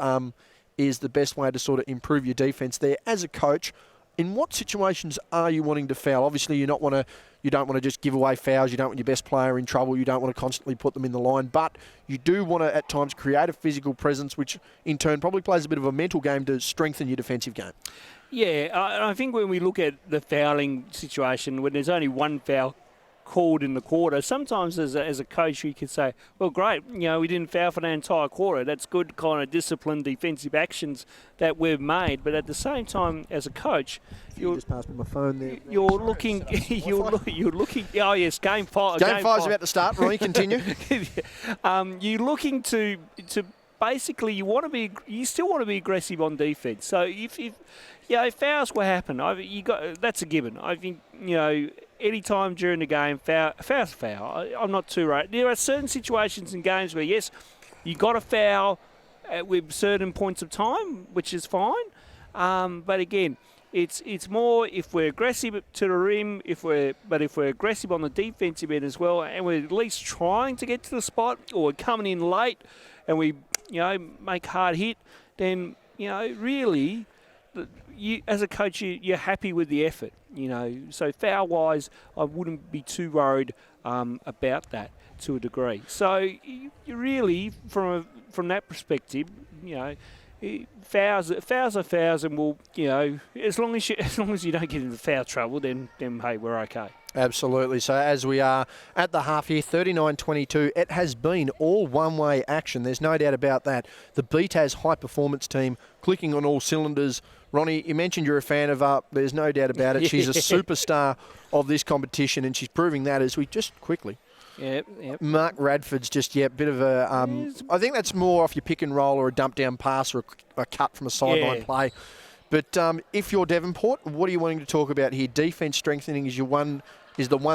is the best way to sort of improve your defence there. As a coach, in what situations are you wanting to foul? Obviously, you don't want to just give away fouls. You don't want your best player in trouble. You don't want to constantly put them in the line. But you do want to, at times, create a physical presence, which in turn probably plays a bit of a mental game to strengthen your defensive game. Yeah, I think when we look at the fouling situation, when there's only one foul called in the quarter, sometimes as a coach you could say, well, great, we didn't foul for the entire quarter. That's good kind of disciplined defensive actions that we've made. But at the same time, as a coach, you just passed me my phone there. You're looking. Oh yes, game five. Game five's about to start. Ronnie, continue. You're looking to basically you still want to be aggressive on defense. So if fouls will happen, that's a given. I think any time during the game, foul's foul. I'm not too right. There are certain situations in games where, yes, you got to foul with certain points of time, which is fine. But again, it's more if we're aggressive to the rim, if we're aggressive on the defensive end as well, and we're at least trying to get to the spot, or we're coming in late, and we make hard hit, then really, you as a coach, you're happy with the effort. So foul-wise, I wouldn't be too worried about that to a degree. So you really, from that perspective, fouls are fouls, and we'll, as long as you don't get into foul trouble, then hey, we're okay. Absolutely. So as we are at the half here, 39-22, it has been all one-way action. There's no doubt about that. The BTAS high-performance team clicking on all cylinders. Ronnie, you mentioned you're a fan of her. There's no doubt about it. She's a superstar of this competition, and she's proving that as we just quickly. Yep. Mark Radford's just, a bit of a... I think that's more off your pick and roll or a dump down pass or a cut from a sideline play. But if you're Devonport, what are you wanting to talk about here? Defence strengthening is the one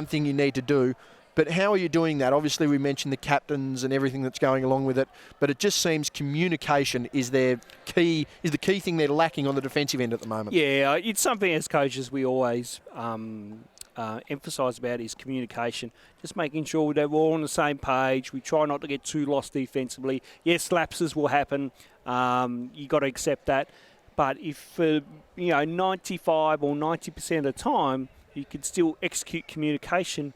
thing you need to do. But how are you doing that? Obviously, we mentioned the captains and everything that's going along with it. But it just seems communication is the key thing they're lacking on the defensive end at the moment. Yeah, it's something as coaches we always emphasise about is communication. Just making sure that we're all on the same page. We try not to get too lost defensively. Yes, lapses will happen. You got to accept that. But if 95 or 90% of the time you can still execute communication,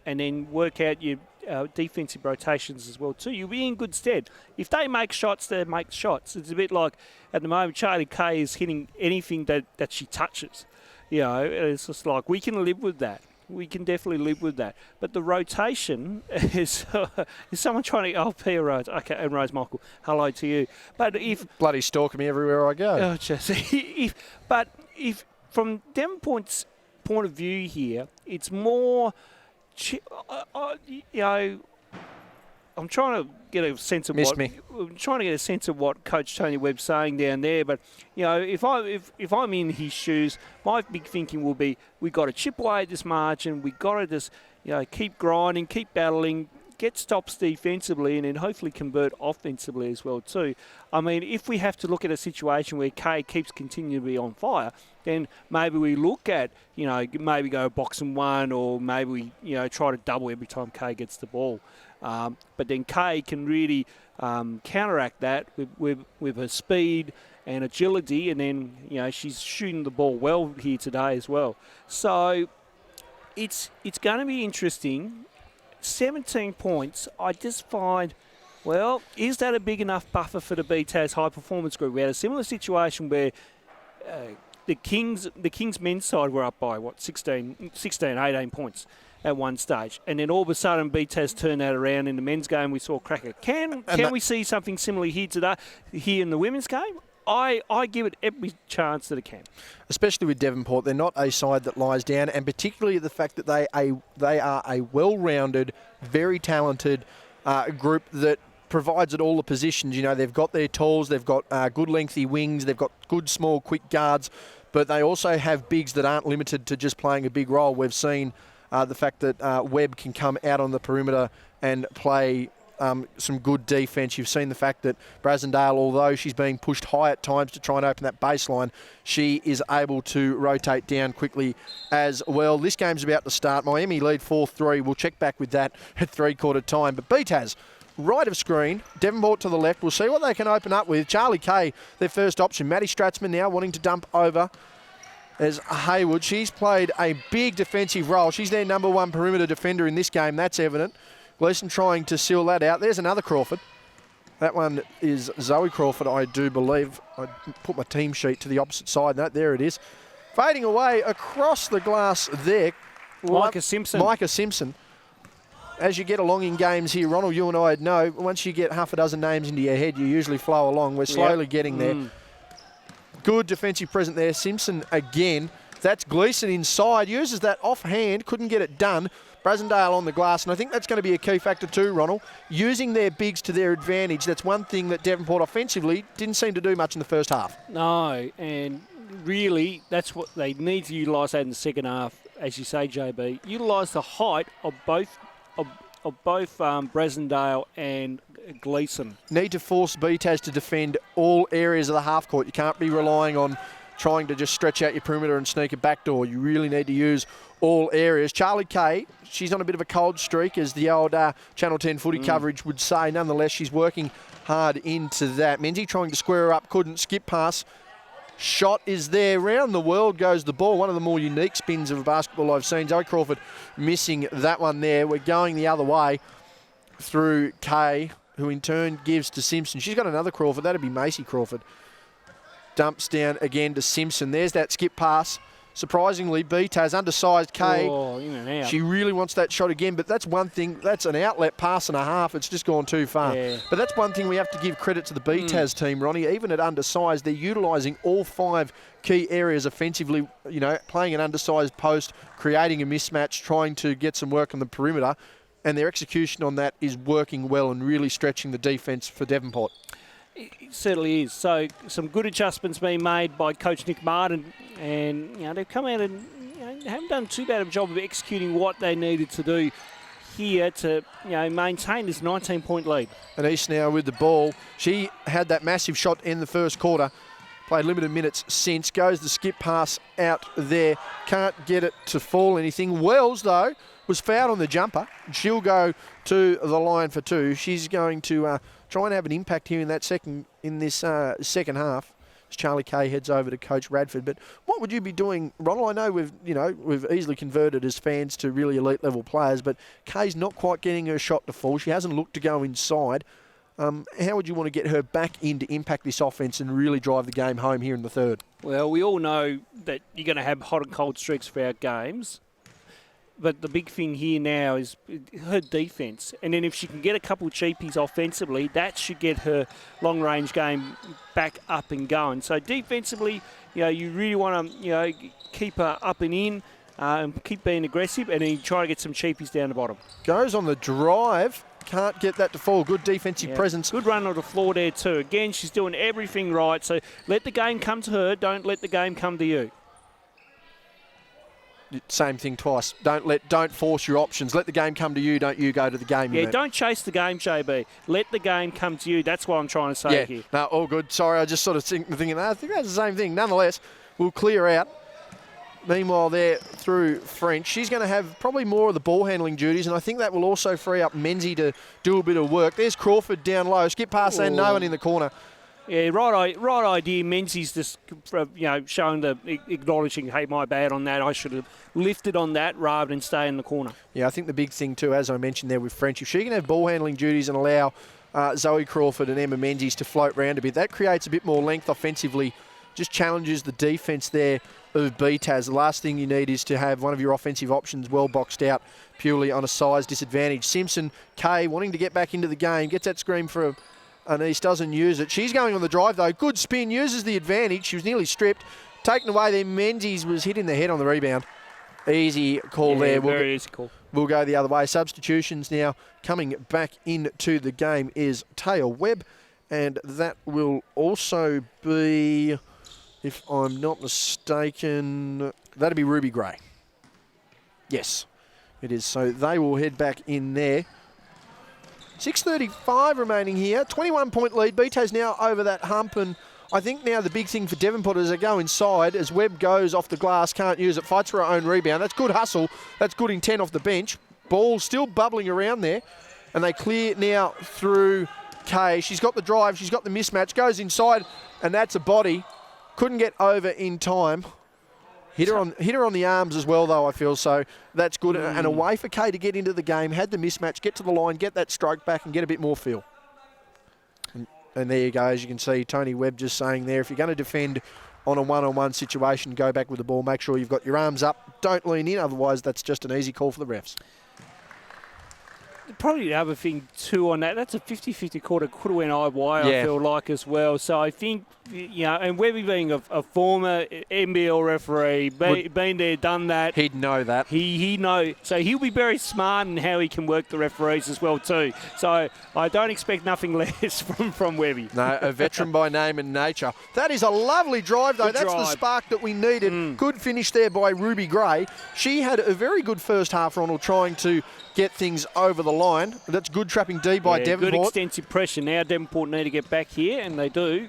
and then work out your defensive rotations as well too, you'll be in good stead. If they make shots, they make shots. It's a bit like at the moment Charlie Kay is hitting anything that she touches. It's just like we can live with that. We can definitely live with that. But the rotation is someone trying to... Oh, Pia Rose. Okay, and Rose Michael, hello to you. But if... Bloody stalking me everywhere I go. Oh, just... if from Devonport's point of view here, it's more... I'm trying to get a sense of what Coach Tony Webb's saying down there. But if I'm in his shoes, my big thinking will be we got to chip away at this margin. We got to just keep grinding, keep battling, get stops defensively, and then hopefully convert offensively as well too. I mean, if we have to look at a situation where Kay keeps continuing to be on fire, then maybe we look at maybe go box and one, or maybe we try to double every time Kay gets the ball. But then Kay can really counteract that with her speed and agility, and then she's shooting the ball well here today as well. So it's going to be interesting. 17 points. I just find, well, is that a big enough buffer for the BTAS high performance group? We had a similar situation where the Kings men's side were up by 16, 18 points at one stage, and then all of a sudden BTAS turned that around in the men's game. We saw cracker. Can we see something similar here today, here in the women's game? I give it every chance that it can. Especially with Devonport, they're not a side that lies down, and particularly the fact that they are a well-rounded, very talented group that provides at all the positions. They've got their tools, they've got good lengthy wings, they've got good small quick guards, but they also have bigs that aren't limited to just playing a big role. We've seen the fact that Webb can come out on the perimeter and play some good defence. You've seen the fact that Brasendale, although she's being pushed high at times to try and open that baseline, she is able to rotate down quickly as well. This game's about to start. Miami lead 4-3. We'll check back with that at three-quarter time. But BTAS, right of screen, Devonport to the left. We'll see what they can open up with. Charlie Kay, their first option. Maddie Stratzman now wanting to dump over as Haywood. She's played a big defensive role. She's their number one perimeter defender in this game. That's evident. Gleeson trying to seal that out. There's another Crawford. That one is Zoe Crawford, I do believe. I put my team sheet to the opposite side. No, there it is. Fading away across the glass there. Micah Simpson. As you get along in games here, Ronnel, you and I know, once you get half a dozen names into your head, you usually flow along. We're slowly getting there. Good defensive present there. Simpson again. That's Gleeson inside. Uses that offhand. Couldn't get it done. Brasendale on the glass, and I think that's going to be a key factor too, Ronnel. Using their bigs to their advantage. That's one thing that Devonport offensively didn't seem to do much in the first half. No, and really that's what they need to utilise that in the second half, as you say, JB. Utilise the height of both Brasendale and Gleeson. Need to force BTAS to defend all areas of the half court. You can't be relying on trying to just stretch out your perimeter and sneak a backdoor. You really need to use all areas. Charlie Kay, she's on a bit of a cold streak, as the old Channel 10 footy coverage would say. Nonetheless, she's working hard into that. Menzies trying to square her up, couldn't. Skip pass. Shot is there. Round the world goes the ball. One of the more unique spins of basketball I've seen. Zoe Crawford missing that one there. We're going the other way through Kay, who in turn gives to Simpson. She's got another Crawford. That'd be Macy Crawford. Dumps down again to Simpson. There's that skip pass. Surprisingly, BTAS undersized Kay. Oh, in and out. She really wants that shot again, but that's one thing. That's an outlet pass and a half. It's just gone too far. Yeah. But that's one thing we have to give credit to the BTAS team, Ronnie. Even at undersized, they're utilising all 5 key areas offensively, playing an undersized post, creating a mismatch, trying to get some work on the perimeter, and their execution on that is working well and really stretching the defence for Devonport. It certainly is. So some good adjustments being made by Coach Nick Martin, and they've come out and haven't done too bad of a job of executing what they needed to do here to maintain this 19-point lead. And East now with the ball. She had that massive shot in the first quarter. Played limited minutes since. Goes the skip pass out there. Can't get it to fall anything. Wells, though, was fouled on the jumper. She'll go to the line for 2. She's going to try and have an impact here in this second half. as Charlie Kay heads over to Coach Radford. But what would you be doing, Ronnel? I know we've easily converted as fans to really elite level players, but Kay's not quite getting her shot to fall. She hasn't looked to go inside. How would you want to get her back in to impact this offense and really drive the game home here in the third? Well, we all know that you're going to have hot and cold streaks for our games. But the big thing here now is her defence. And then if she can get a couple of cheapies offensively, that should get her long-range game back up and going. So defensively, you really want to, keep her up and in, and keep being aggressive, and then try to get some cheapies down the bottom. Goes on the drive. Can't get that to fall. Good defensive presence. Good run on the floor there too. Again, she's doing everything right. So let the game come to her. Don't let the game come to you. Same thing twice. Don't force your options. Let the game come to you. Don't you go to the game. Yeah, don't chase the game, JB. Let the game come to you. That's what I'm trying to say here. No, all good. Sorry, I just sort of thinking, I think that's the same thing. Nonetheless, we'll clear out. Meanwhile, there through French, she's going to have probably more of the ball handling duties, and I think that will also free up Menzies to do a bit of work. There's Crawford down low. Skip past and no one in the corner. Yeah, right idea. Menzies just, showing acknowledging, hey, my bad on that. I should have lifted on that rather than stay in the corner. Yeah, I think the big thing too, as I mentioned there with French, if she can have ball handling duties and allow Zoe Crawford and Emma Menzies to float round a bit, that creates a bit more length offensively, just challenges the defence there of BTAS. The last thing you need is to have one of your offensive options well boxed out purely on a size disadvantage. Simpson, Kay, wanting to get back into the game, gets that screen for Anise, doesn't use it. She's going on the drive though. Good spin, uses the advantage. She was nearly stripped. Taken away there. Menzies was hit in the head on the rebound. Easy call there. Very easy call. We'll go the other way. Substitutions now coming back into the game is Taya Webb, and that will also be, if I'm not mistaken, that'll be Ruby Gray. Yes, it is. So they will head back in there. 6:35 remaining here. 21-point lead. BTAS now over that hump, and I think now the big thing for Devonport is they go inside as Webb goes off the glass, can't use it, fights for her own rebound. That's good hustle. That's good intent off the bench. Ball still bubbling around there, and they clear now through Kay. She's got the drive. She's got the mismatch. Goes inside, and that's a body. Couldn't get over in time. Hit her on the arms as well, though, I feel, so that's good. And a way for Kay to get into the game, had the mismatch, get to the line, get that stroke back and get a bit more feel. And there you go, as you can see, Tony Webb just saying there, if you're going to defend on a one-on-one situation, go back with the ball, make sure you've got your arms up, don't lean in, otherwise that's just an easy call for the refs. Probably the other thing too on that, that's a 50-50 quarter, could have went I feel like as well. So I think, and Webby being a former NBL referee, been there, done that. He'd know that. He know. So he'll be very smart in how he can work the referees as well too. So I don't expect nothing less from Webby. No, a veteran by name and nature. That is a lovely drive though. That's the spark that we needed. Good finish there by Ruby Gray. She had a very good first half, Ronald, trying to get things over the line. That's good trapping D by Devonport. Good extensive pressure. Now Devonport need to get back here, and they do.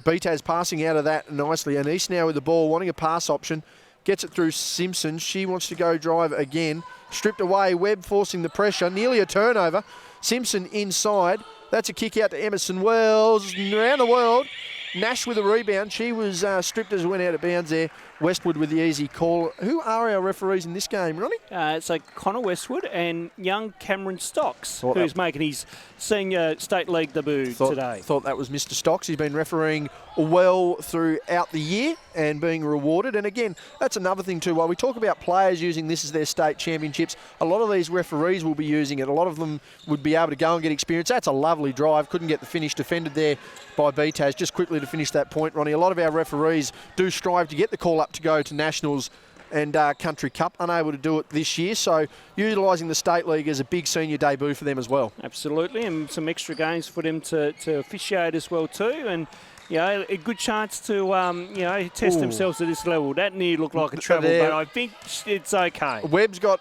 BTAS passing out of that nicely. Anise now with the ball, wanting a pass option. Gets it through Simpson. She wants to go drive again. Stripped away. Webb forcing the pressure. Nearly a turnover. Simpson inside. That's a kick out to Emerson Wells. Around the world. Nash with a rebound. She was stripped as it went out of bounds there. Westwood with the easy call. Who are our referees in this game, Ronnie? So Connor Westwood and young Cameron Stocks, who's making his senior state league debut today. Thought that was Mr. Stocks. He's been refereeing well throughout the year and being rewarded. And again, that's another thing too. While we talk about players using this as their state championships, a lot of these referees will be using it. A lot of them would be able to go and get experience. That's a lovely drive. Couldn't get the finish. Defended there by BTAS. Just quickly to finish that point, Ronnie, a lot of our referees do strive to get the call up to go to Nationals and Country Cup, unable to do it this year, so utilising the State League as a big senior debut for them as well. Absolutely, and some extra games for them to officiate as well too, and a good chance to test themselves at this level. That near looked like a travel, but I think it's okay. Webb's got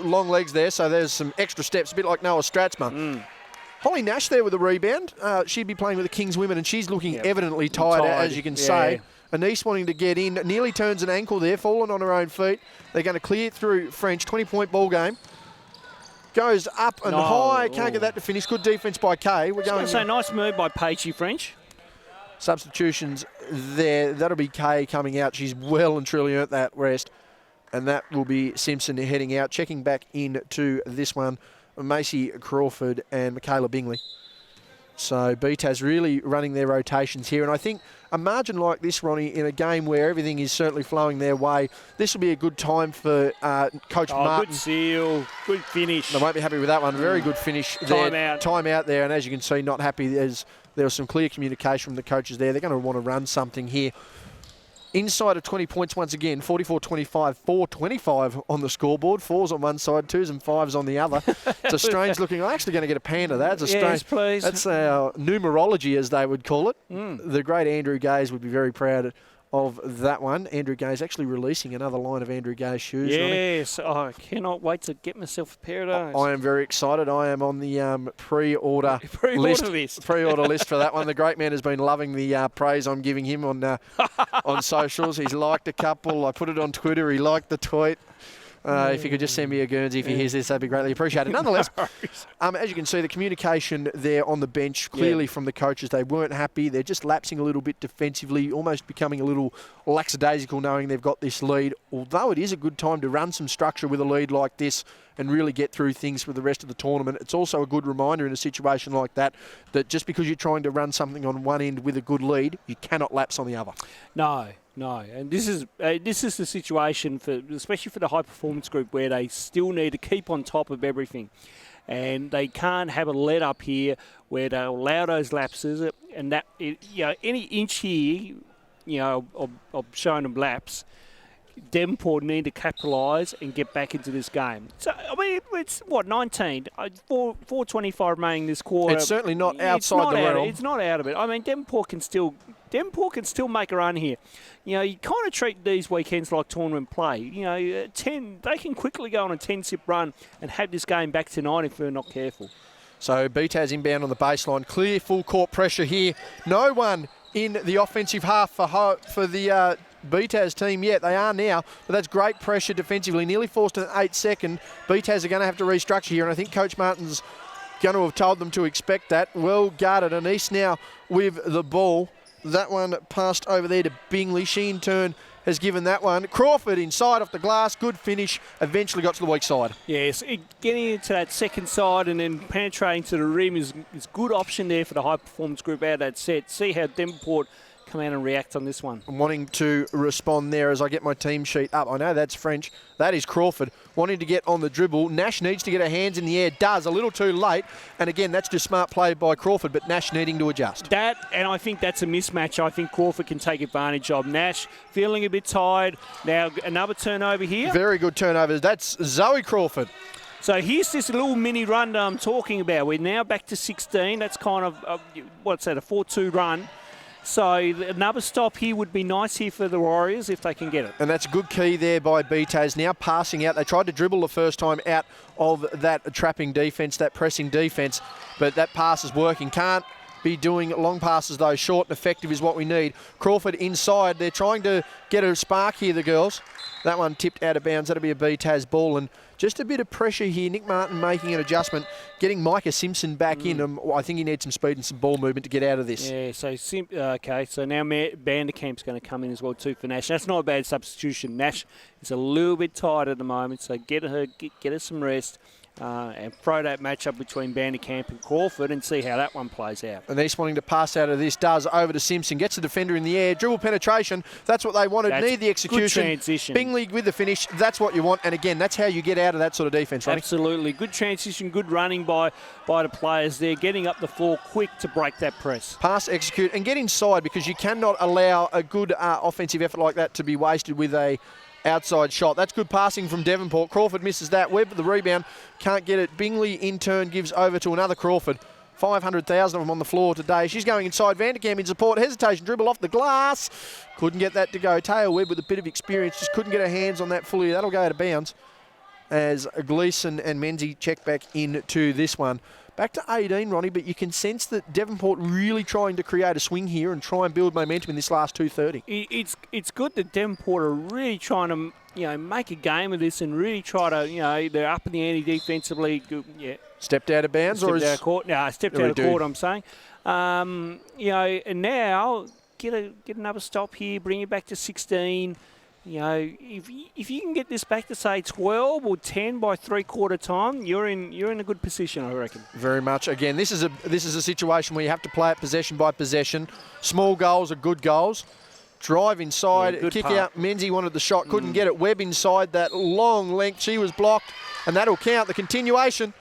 long legs there, so there's some extra steps, a bit like Noah Stratzma. Holly Nash there with a rebound. She'd be playing with the Kings women, and she's looking evidently tired, as you can say. Anise wanting to get in, nearly turns an ankle there, fallen on her own feet. They're going to clear through French, 20-point ball game. Goes up and high, can't get that to finish. Good defence by Kay. We're going to say nice move by Paige French. Substitutions there. That'll be Kay coming out. She's well and truly earned that rest. And that will be Simpson heading out. Checking back into this one, Macy Crawford and Michaela Bingley. So BTAS really running their rotations here. And I think a margin like this, Ronnie, in a game where everything is certainly flowing their way, this will be a good time for Coach Martin. Good seal, good finish. They won't be happy with that one. Very good finish there. Time out there. And as you can see, not happy. There was some clear communication from the coaches there. They're going to want to run something here. Inside of 20 points once again, 44-25, 4-25 on the scoreboard. 4s on one side, 2s and 5s on the other. It's a strange looking. I'm actually going to get a pan of that. It's a strange, yes, please. That's our numerology, as they would call it. The great Andrew Gaze would be very proud of that one. Andrew Gaze actually releasing another line of Andrew Gaze shoes. Yes, I cannot wait to get myself a pair of those. I am very excited. I am on the pre-order list for that one. The great man has been loving the praise I'm giving him on socials. He's liked a couple. I put it on Twitter. He liked the tweet. If you could just send me a Guernsey if he hears this, that'd be greatly appreciated. Nonetheless, as you can see, the communication there on the bench, clearly from the coaches, they weren't happy. They're just lapsing a little bit defensively, almost becoming a little lackadaisical knowing they've got this lead. Although it is a good time to run some structure with a lead like this and really get through things for the rest of the tournament. It's also a good reminder in a situation like that, that just because you're trying to run something on one end with a good lead, you cannot lapse on the other. No, and this is the situation especially for the high performance group, where they still need to keep on top of everything, and they can't have a let up here where they allow those lapses, and that any inch here, of showing them lapse, Devonport need to capitalise and get back into this game. So, I mean, it's, 19? 4:25 remaining this quarter. It's certainly not outside the realm. It's not out of it. I mean, Devonport can still make a run here. You kind of treat these weekends like tournament play. 10, they can quickly go on a 10-sip run and have this game back tonight if we're not careful. So BTAS inbound on the baseline. Clear full court pressure here. No one in the offensive half for the BTAS team yet. They are now, but that's great pressure defensively. Nearly forced an 8-second. BTAS are going to have to restructure here, and I think Coach Martin's going to have told them to expect that. Well guarded. And East now with the ball. That one passed over there to Bingley. She in turn has given that one. Crawford inside off the glass. Good finish. Eventually got to the weak side. Yes, getting into that second side and then penetrating to the rim is good option there for the high performance group out of that set. See how Devonport come out and react on this one. I'm wanting to respond there as I get my team sheet up. I know that's French. That is Crawford wanting to get on the dribble. Nash needs to get her hands in the air. Does. A little too late. And again, that's just smart play by Crawford, but Nash needing to adjust. And I think that's a mismatch I think Crawford can take advantage of. Nash feeling a bit tired. Now another turnover here. Very good turnover. That's Zoe Crawford. So here's this little mini run that I'm talking about. We're now back to 16. That's kind of, a 4-2 run. So another stop here would be nice here for the Warriors if they can get it. And that's a good key there by BTAS. Now passing out. They tried to dribble the first time out of that trapping defence, that pressing defence, but that pass is working. Can't be doing long passes though. Short and effective is what we need. Crawford inside. They're trying to get a spark here, the girls. That one tipped out of bounds. That'll be a BTAS ball. And just a bit of pressure here. Nick Martin making an adjustment, getting Micah Simpson back in. I think he needs some speed and some ball movement to get out of this. Yeah, so so now Vanderkamp's going to come in as well too for Nash. That's not a bad substitution. Nash is a little bit tired at the moment, so get her some rest. And throw that matchup between Vanderkamp and Crawford and see how that one plays out. And East wanting to pass out of this, does over to Simpson, gets the defender in the air, dribble penetration, that's what they wanted, need the execution. Good transition. Bingley with the finish, that's what you want, and again, that's how you get out of that sort of defence, right? Absolutely, good transition, good running by the players there, getting up the floor quick to break that press. Pass, execute, and get inside, because you cannot allow a good offensive effort like that to be wasted with a outside shot. That's good passing from Devonport. Crawford misses that. Webb with the rebound. Can't get it. Bingley in turn gives over to another Crawford. 500,000 of them on the floor today. She's going inside. Vanderkamp in support. Hesitation. Dribble off the glass. Couldn't get that to go. Taya Webb with a bit of experience. Just couldn't get her hands on that fully. That'll go out of bounds as Gleeson and Menzies check back into this one. Back to 18, Ronnie, but you can sense that Devonport really trying to create a swing here and try and build momentum in this last 2:30. It's good that Devonport are really trying to make a game of this and really try to they're up in the ante defensively. Yeah. Stepped out of bounds stepped out of court. No, stepped out of court. I'm saying. And now get another stop here, bring it back to 16. You know, if you can get this back to say 12 or 10 by three-quarter time, you're in a good position, I reckon. Very much. Again, this is a situation where you have to play it possession by possession. Small goals are good goals. Drive inside, kick out. Menzies wanted the shot, couldn't get it. Webb inside that long length. She was blocked, and that'll count. The continuation.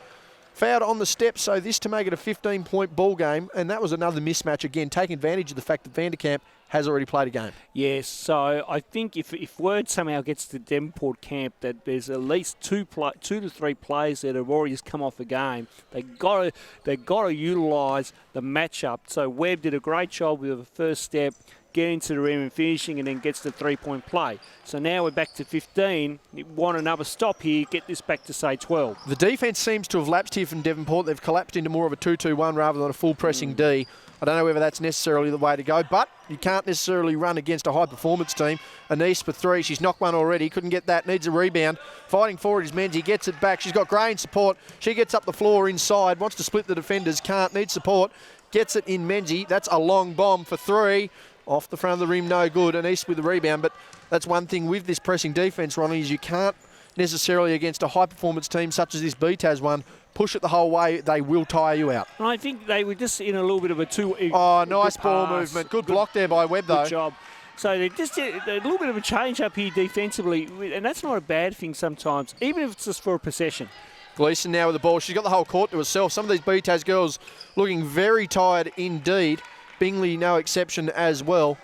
Fouled on the steps, so this to make it a 15-point ball game, and that was another mismatch again, taking advantage of the fact that Vanderkamp has already played a game. Yes, so I think if word somehow gets to Devonport camp that there's at least two to three players that have already come off the game, they got to utilise the matchup. So Webb did a great job with the first step, get into the rim and finishing, and then gets the three-point play. So now we're back to 15. You want another stop here, get this back to, say, 12. The defence seems to have lapsed here from Devonport. They've collapsed into more of a 2-2-1 rather than a full pressing D. I don't know whether that's necessarily the way to go, but you can't necessarily run against a high-performance team. Anise for three. She's knocked one already. Couldn't get that. Needs a rebound. Fighting for it is Menzies. Gets it back. She's got Gray in support. She gets up the floor inside. Wants to split the defenders. Can't. Needs support. Gets it in Menzies. That's a long bomb for three. Off the front of the rim, no good. Anise with the rebound, but that's one thing with this pressing defence, Ronnie, is you can't necessarily against a high-performance team such as this BTAS one, push it the whole way. They will tire you out. And I think they were just in a little bit of a two. Oh, nice ball movement. Good block there by Webb, though. Good job. So they just did a little bit of a change up here defensively, and that's not a bad thing sometimes, even if it's just for a possession. Gleeson now with the ball. She's got the whole court to herself. Some of these BTAS girls looking very tired indeed. Bingley, no exception as well.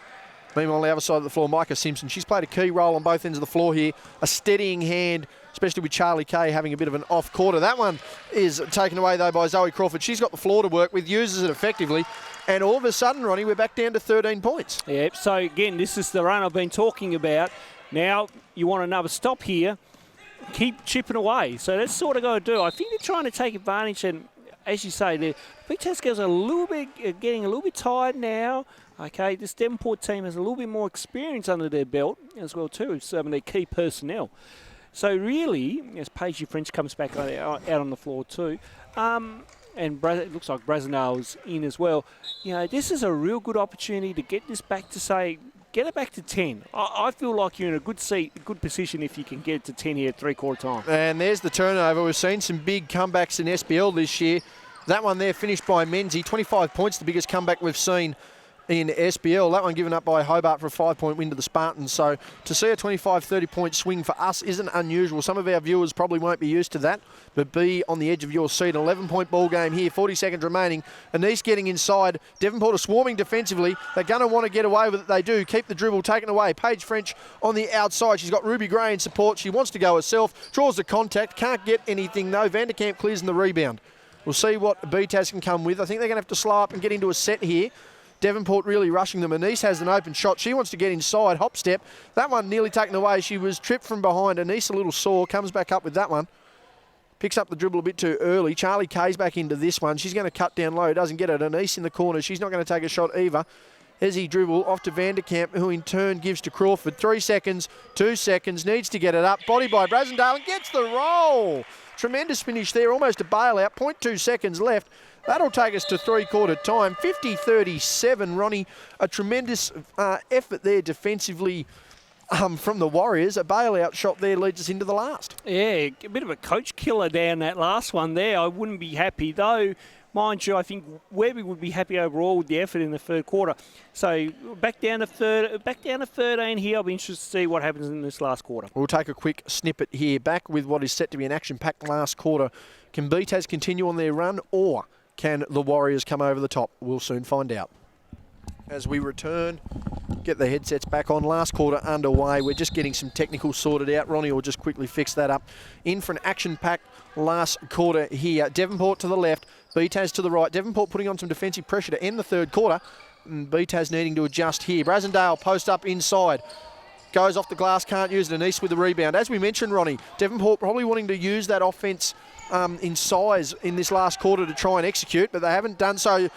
Meanwhile, on the other side of the floor, Micah Simpson. She's played a key role on both ends of the floor here. A steadying hand, especially with Charlie Kay having a bit of an off quarter. That one is taken away, though, by Zoe Crawford. She's got the floor to work with, uses it effectively. And all of a sudden, Ronnie, we're back down to 13 points. Yeah, so again, this is the run I've been talking about. Now, you want another stop here. Keep chipping away. So that's sort of got to do. I think they're trying to take advantage, and as you say, the BTAS girls are getting a little bit tired now. Okay, this Devonport team has a little bit more experience under their belt as well too, some of their key personnel. So really, as Paige French comes back out on the floor too, and it looks like Brasnell's in as well. You know, this is a real good opportunity to get this back to say, get it back to 10. I feel like you're in a good position if you can get it to 10 here at three-quarter time. And there's the turnover. We've seen some big comebacks in SBL this year. That one there finished by Menzies. 25 points, the biggest comeback we've seen in SBL. That one given up by Hobart for a 5-point win to the Spartans. So to see a 25, 30-point swing for us isn't unusual. Some of our viewers probably won't be used to that, but be on the edge of your seat. An 11-point ball game here, 40 seconds remaining. Anise getting inside. Devonport are swarming defensively. They're going to want to get away with it. They do. Keep the dribble taken away. Paige French on the outside. She's got Ruby Gray in support. She wants to go herself. Draws the contact. Can't get anything, though. Vanderkamp clears in the rebound. We'll see what BTAS can come with. I think they're going to have to slow up and get into a set here. Devonport really rushing them. Anise has an open shot. She wants to get inside. Hop step. That one nearly taken away. She was tripped from behind. Anise a little sore. Comes back up with that one. Picks up the dribble a bit too early. Charlie Kay's back into this one. She's going to cut down low. Doesn't get it. Anise in the corner. She's not going to take a shot either. Ezzy dribble off to Vanderkamp, who in turn gives to Crawford. 3 seconds. 2 seconds. Needs to get it up. Body by Brasendale and gets the roll. Tremendous finish there. Almost a bailout. 0.2 seconds left. That'll take us to three-quarter time. 50-37, Ronnie. A tremendous effort there defensively from the Warriors. A bailout shot there leads us into the last. Yeah, a bit of a coach killer down that last one there. I wouldn't be happy, though. Mind you, I think Webby would be happy overall with the effort in the third quarter. So back down to 13 here. I'll be interested to see what happens in this last quarter. We'll take a quick snippet here. Back with what is set to be an action-packed last quarter. Can BTAS continue on their run, or can the Warriors come over the top? We'll soon find out. As we return, get the headsets back on. Last quarter underway. We're just getting some technical sorted out. Ronnie will just quickly fix that up. In for an action-packed last quarter here. Devonport to the left, BTAS to the right. Devonport putting on some defensive pressure to end the third quarter. And BTAS needing to adjust here. Brasendale post up inside. Goes off the glass, can't use it. Anise with the rebound. As we mentioned, Ronnie, Devonport probably wanting to use that offense in size in this last quarter to try and execute, but they haven't done so.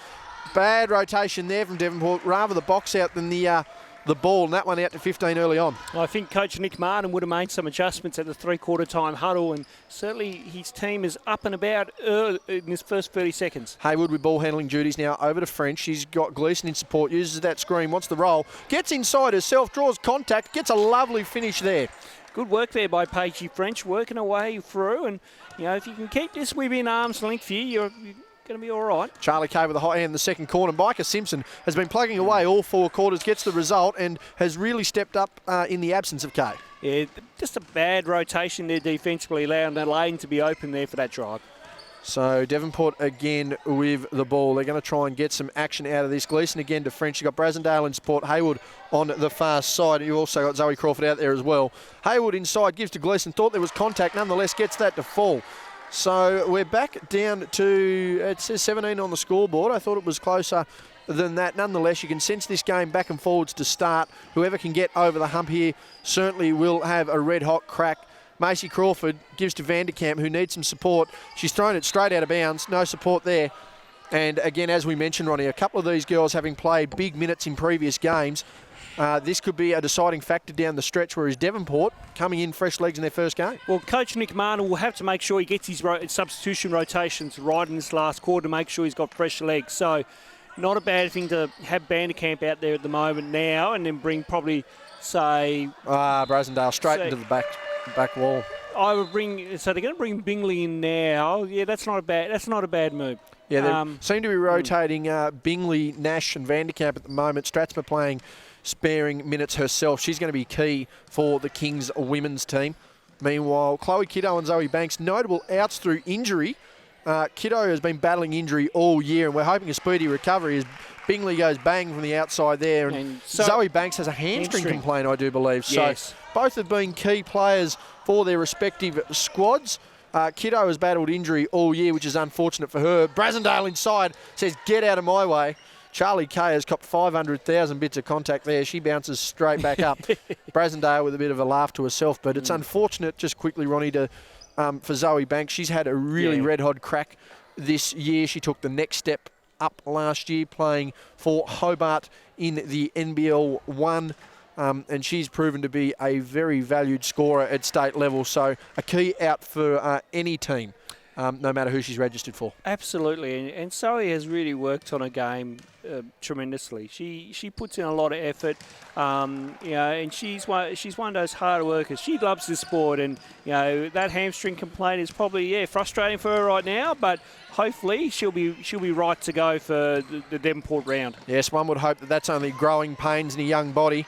Bad rotation there from Devonport. Rather the box out than the the ball, and that one out to 15 early on. I think Coach Nick Martin would have made some adjustments at the three-quarter time huddle, and certainly his team is up and about in this first 30 seconds. Haywood with ball handling duties now over to French. She's got Gleeson in support, uses that screen, wants the roll, gets inside herself, draws contact, gets a lovely finish there. Good work there by Paige French, working her way through, and if you can keep this within arm's length here, you're going to be all right. Charlie Kay with a high hand in the second corner. Micah Simpson has been plugging away all 4 quarters, gets the result, and has really stepped up in the absence of Kay. Yeah, just a bad rotation there defensively, allowing the lane to be open there for that drive. So Devonport again with the ball. They're going to try and get some action out of this. Gleeson again to French. You've got Brasendale in support. Haywood on the far side. You've also got Zoe Crawford out there as well. Haywood inside, gives to Gleeson. Thought there was contact, nonetheless gets that to fall. So we're back down to, it says 17 on the scoreboard. I thought it was closer than that. Nonetheless, you can sense this game back and forwards to start. Whoever can get over the hump here certainly will have a red-hot crack. Macy Crawford gives to Vanderkamp, who needs some support. She's thrown it straight out of bounds. No support there. And again, as we mentioned, Ronnie, a couple of these girls having played big minutes in previous games, this could be a deciding factor down the stretch, whereas Devonport coming in fresh legs in their first game. Well, Coach Nick Martin will have to make sure he gets his substitution rotations right in this last quarter to make sure he's got fresh legs. So not a bad thing to have Vanderkamp out there at the moment now and then bring probably, say... Brasendale straight into the back wall. I would bring... So they're going to bring Bingley in now. Yeah, that's not a bad move. Yeah, they seem to be rotating Bingley, Nash and Vanderkamp at the moment. Stratsma playing sparing minutes herself. She's going to be key for the Kings women's team. Meanwhile, Chloe Kiddo and Zoe Banks, notable outs through injury. Kiddo has been battling injury all year, and we're hoping a speedy recovery as Bingley goes bang from the outside there. And Zoe Banks has a hamstring complaint, I do believe. Yes. So both have been key players for their respective squads. Kiddo has battled injury all year, which is unfortunate for her. Brasendale inside says, get out of my way. Charlie Kay has copped 500,000 bits of contact there. She bounces straight back up. Brasendale with a bit of a laugh to herself, but it's unfortunate, just quickly, Ronnie, for Zoe Banks. She's had a really red-hot crack this year. She took the next step up last year, playing for Hobart in the NBL 1. And she's proven to be a very valued scorer at state level. So a key out for any team, no matter who she's registered for. Absolutely, and Zoe has really worked on her game tremendously. She puts in a lot of effort, and she's one of those hard workers. She loves this sport, and that hamstring complaint is probably frustrating for her right now, but hopefully she'll be right to go for the Devonport round. Yes, one would hope that that's only growing pains in a young body,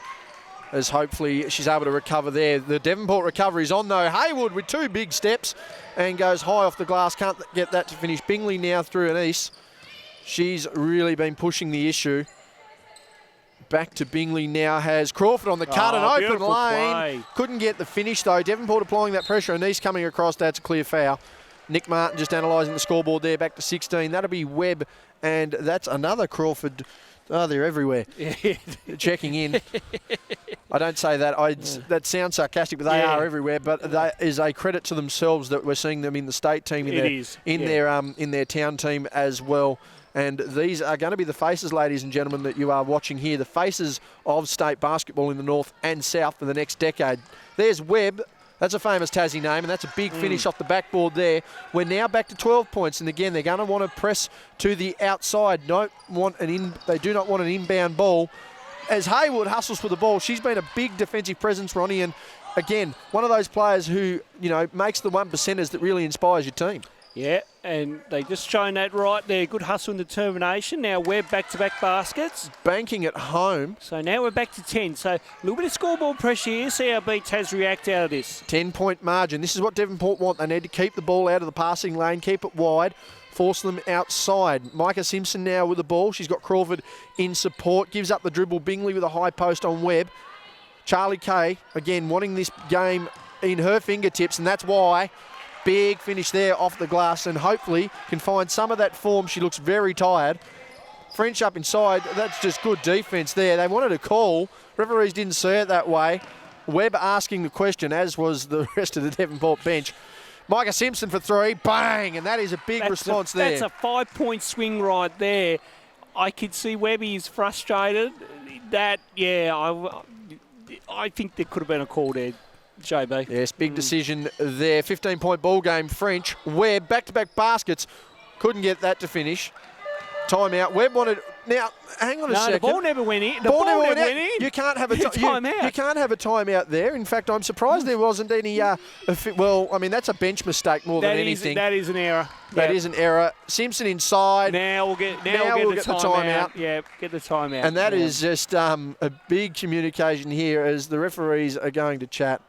as hopefully she's able to recover there. The Devonport recovery's on though. Haywood with 2 big steps and goes high off the glass. Can't get that to finish. Bingley now through Anise. She's really been pushing the issue. Back to Bingley now has Crawford on the cut and open lane. Play. Couldn't get the finish though. Devonport applying that pressure. Anise coming across. That's a clear foul. Nick Martin just analysing the scoreboard there. Back to 16. That'll be Webb, and that's another Crawford. Oh, they're everywhere. Checking in. I don't say that. That sounds sarcastic, but they are everywhere. But that is a credit to themselves that we're seeing them in the state team, in their town team as well. And these are going to be the faces, ladies and gentlemen, that you are watching here. The faces of state basketball in the north and south for the next decade. There's Webb. That's a famous Tassie name, and that's a big finish off the backboard there. We're now back to 12 points, and again, they're going to want to press to the outside. They do not want an inbound ball. As Haywood hustles for the ball, she's been a big defensive presence, Ronnie, and again, one of those players who, makes the 1%ers that really inspires your team. Yeah, and they just shown that right there. Good hustle and determination. Now we're back-to-back baskets. Banking at home. So now we're back to 10. So a little bit of scoreboard pressure here. See how BTAS react out of this. 10-point margin. This is what Devonport want. They need to keep the ball out of the passing lane, keep it wide, force them outside. Micah Simpson now with the ball. She's got Crawford in support. Gives up the dribble. Bingley with a high post on Webb. Charlie Kay, again, wanting this game in her fingertips, and that's why. Big finish there off the glass, and hopefully can find some of that form. She looks very tired. French up inside. That's just good defence there. They wanted a call. Referees didn't see it that way. Webb asking the question, as was the rest of the Devonport bench. Micah Simpson for 3. Bang! And that is a big response there. That's a 5-point swing right there. I could see Webby is frustrated. I think there could have been a call there, JB. Yes, big decision there. 15-point ball game. French. Webb, back-to-back baskets. Couldn't get that to finish. Timeout. Webb wanted... Now, hang on a second. The ball never went in. Ball never went in. You can't have a timeout. You can't have a timeout there. In fact, I'm surprised there wasn't any... well, I mean, that's a bench mistake more than anything. That is an error. That is an error. Simpson inside. Now we'll get the timeout. Yeah, get the timeout. And that is just a big communication here as the referees are going to chat.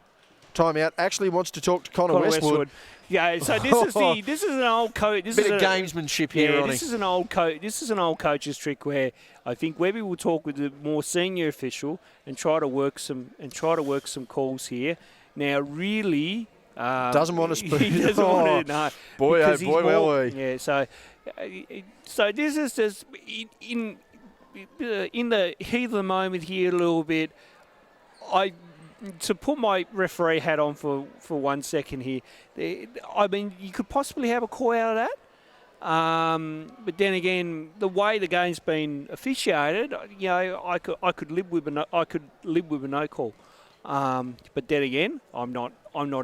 Timeout. Actually wants to talk to Connor Westwood. Yeah, so this is an old coach. Bit of gamesmanship here, Ronnie. This is an old coach. This is an old coach's trick where I think Webby will talk with the more senior official and try to work some calls here. Now, really, doesn't want to speak. He doesn't want to. No, boy, oh boy, will we? Yeah. So this is just in the heat of the moment here a little bit. To put my referee hat on for 1 second here, I mean, you could possibly have a call out of that. But then again, the way the game's been officiated, you know, I could live with a no call. But then again, I'm not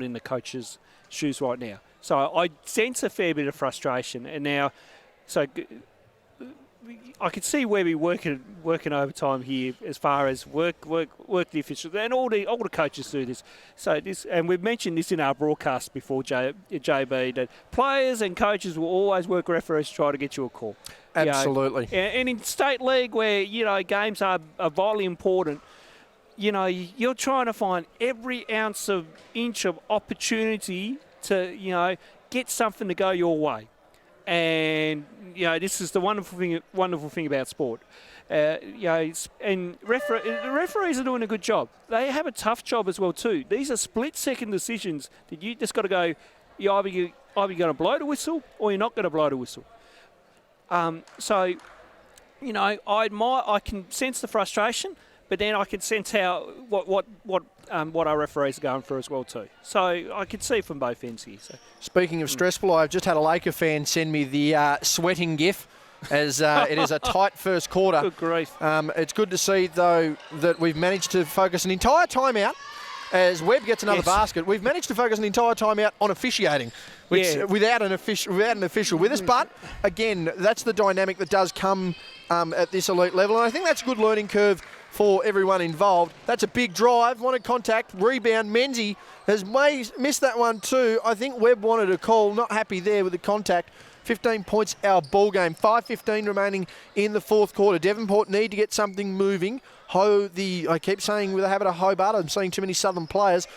in the coach's shoes right now, so I sense a fair bit of frustration. And now, so I could see Webby working overtime here as far as work the officials, and all the coaches do this. So this, and we've mentioned this in our broadcast before, JB, that players and coaches will always work referees to try to get you a call. Absolutely. You know, and in state league where, you know, games are vitally important, you know, you're trying to find every inch of opportunity to, you know, get something to go your way. And, you know, this is the wonderful thing about sport. You know, and the referees are doing a good job. They have a tough job as well too. These are split-second decisions that you just got to go, you're either going to blow the whistle or you're not going to blow the whistle. So, you know, I can sense the frustration, but then I can sense what our referees are going through as well too. So I could see from both ends here. So. Speaking of stressful, I've just had a Laker fan send me the sweating gif as it is a tight first quarter. Good grief. It's good to see, though, that we've managed to focus an entire timeout as Webb gets another basket. We've managed to focus an entire timeout on officiating, which without an official with us. But, again, that's the dynamic that does come at this elite level. And I think that's a good learning curve for everyone involved. That's a big drive, wanted contact, rebound. Menzie has missed that one too. I think Webb wanted a call, not happy there with the contact. 15 points our ball game. 5:15 remaining in the fourth quarter. Devonport need to get something moving. I keep saying with a habit of Hobart, I'm seeing too many Southern players.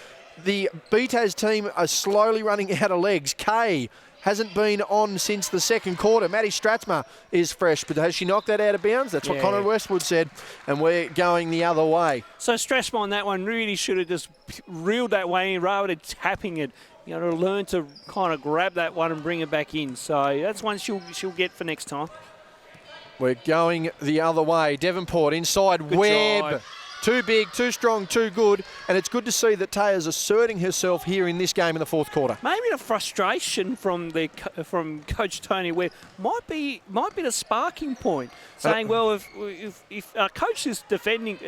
The BTAS team are slowly running out of legs. Kay hasn't been on since the second quarter. Maddie Stratsma is fresh, but has she knocked that out of bounds? That's what Connor Westwood said, and we're going the other way. So Stratsma on that one really should have just reeled that way in rather than tapping it. You know, to learn to kind of grab that one and bring it back in. So that's one she'll get for next time. We're going the other way. Devonport inside. Good Webb. drive. Too big, too strong, too good. And it's good to see that Taya's asserting herself here in this game in the fourth quarter. Maybe the frustration from Coach Tony Webb might be the sparking point. Saying, well, if our coach is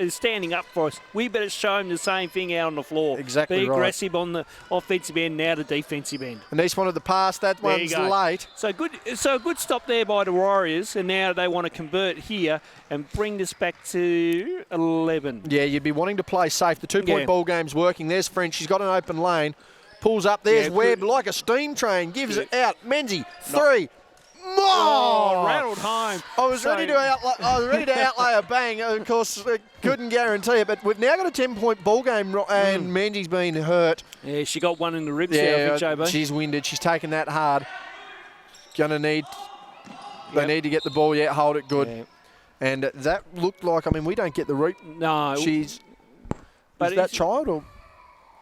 standing up for us, we better show him the same thing out on the floor. Exactly Be right. aggressive on the offensive end, now the defensive end. And East wanted the pass. That one's late. So a good stop there by the Warriors, and now they want to convert here and bring this back to 11. Yeah, you'd be wanting to play safe. The two-point ball game's working. There's French. She's got an open lane. Pulls up. There's Webb like a steam train. Gives it out. Menzie, three. Rattled home. I was ready to outlay a bang. Of course, couldn't guarantee it. But we've now got a 10-point ball game, and Menzie's been hurt. Yeah, she got one in the ribs there, I think, JB. She's winded. She's taken that hard. They need to get the ball. Yeah, hold it good. Yeah. And that looked like, I mean, we don't get the reap. No. Is that child or?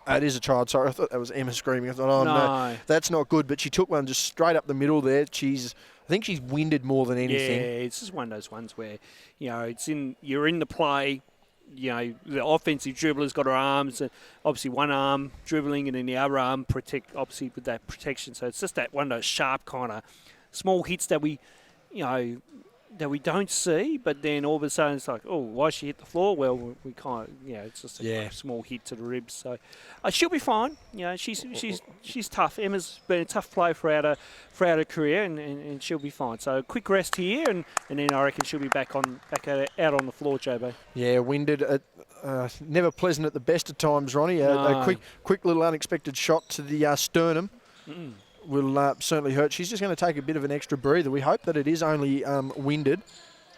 It is a child. Sorry, I thought that was Emma screaming. I thought, no, that's not good. But she took one just straight up the middle there. I think she's winded more than anything. Yeah, it's just one of those ones where, you know, you're in the play. You know, the offensive dribbler's got her arms, and obviously one arm dribbling and then the other arm obviously with that protection. So it's just that one of those sharp kind of small hits that we, you know, that we don't see, but then all of a sudden it's like, oh, why she hit the floor? Well, we kind of, it's just a small hit to the ribs. So she'll be fine. She's tough. Emma's been a tough player throughout her career, and she'll be fine. So a quick rest here, and then I reckon she'll be back out on the floor, JB. Yeah, winded. Never pleasant at the best of times, Ronnie. No. A quick little unexpected shot to the sternum. Will certainly hurt. She's just going to take a bit of an extra breather. We hope that it is only winded,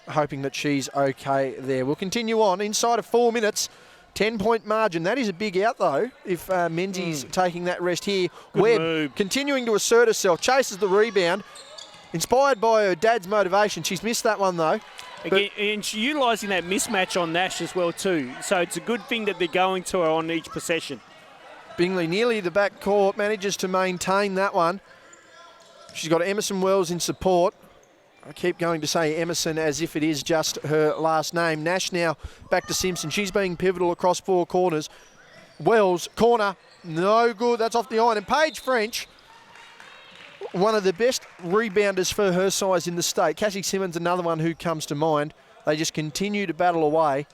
hoping that she's okay there. We'll continue on inside of 4 minutes. 10-point margin. That is a big out, though, if Menzies taking that rest here. Good Webb move. continuing to assert herself, chases the rebound. Inspired by her dad's motivation. She's missed that one, though. Again, and she's utilising that mismatch on Nash as well, too. So it's a good thing that they're going to her on each possession. Bingley nearly the back court, manages to maintain that one. She's got Emerson Wells in support. I keep going to say Emerson as if it is just her last name. Nash now back to Simpson. She's being pivotal across 4 corners. Wells, corner, no good. That's off the iron. And Paige French, one of the best rebounders for her size in the state. Cassie Simmons, another one who comes to mind. They just continue to battle away.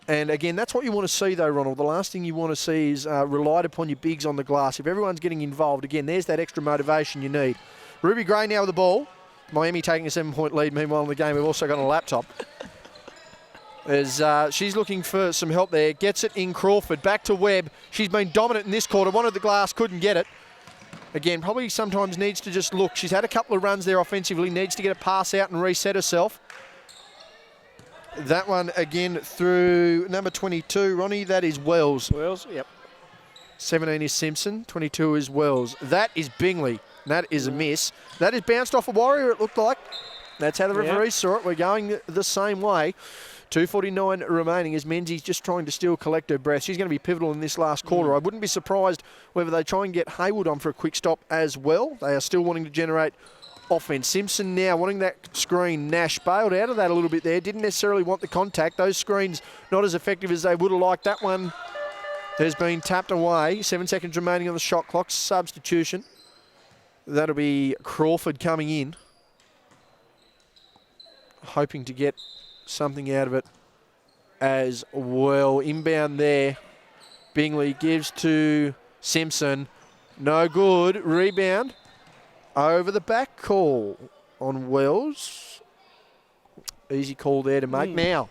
And again, that's what you want to see, though, Ronnel. The last thing you want to see is relied upon your bigs on the glass. If everyone's getting involved, again, there's that extra motivation you need. Ruby Gray now with the ball. Miami taking a 7-point lead. Meanwhile, in the game, we've also got a laptop. As she's looking for some help there. Gets it in Crawford. Back to Webb. She's been dominant in this quarter. Wanted the glass, couldn't get it. Again, probably sometimes needs to just look. She's had a couple of runs there offensively. Needs to get a pass out and reset herself. That one again through number 22, Ronnie. That is Wells. Wells, yep. 17 is Simpson. 22 is Wells. That is Bingley. That is a miss. That is bounced off a Warrior, it looked like. That's how the referees saw it. We're going the same way. 2:49 remaining as Menzies just trying to still collect her breath. She's going to be pivotal in this last quarter. I wouldn't be surprised whether they try and get Haywood on for a quick stop as well. They are still wanting to generate offense. Simpson now wanting that screen. Nash bailed out of that a little bit there. Didn't necessarily want the contact. Those screens not as effective as they would have liked. That one has been tapped away. 7 seconds remaining on the shot clock. Substitution. That'll be Crawford coming in. Hoping to get something out of it as well. Inbound there. Bingley gives to Simpson. No good. Rebound. Over the back call on Wells. Easy call there to make. Now,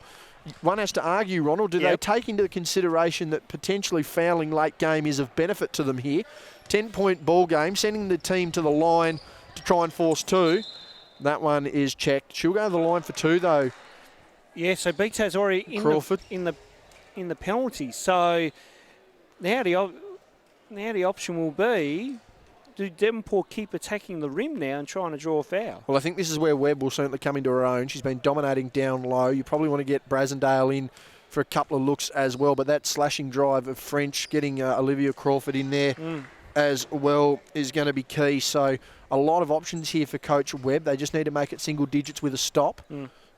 one has to argue, Ronald, do they take into consideration that potentially fouling late game is of benefit to them here? 10-point ball game, sending the team to the line to try and force 2. That one is checked. She'll go to the line for 2, though. Yeah, so BTAS already in the penalty. So now the option will be, do Devonport keep attacking the rim now and trying to draw a foul? Well, I think this is where Webb will certainly come into her own. She's been dominating down low. You probably want to get Brasendale in for a couple of looks as well, but that slashing drive of French, getting Olivia Crawford in there as well is going to be key. So a lot of options here for Coach Webb. They just need to make it single digits with a stop.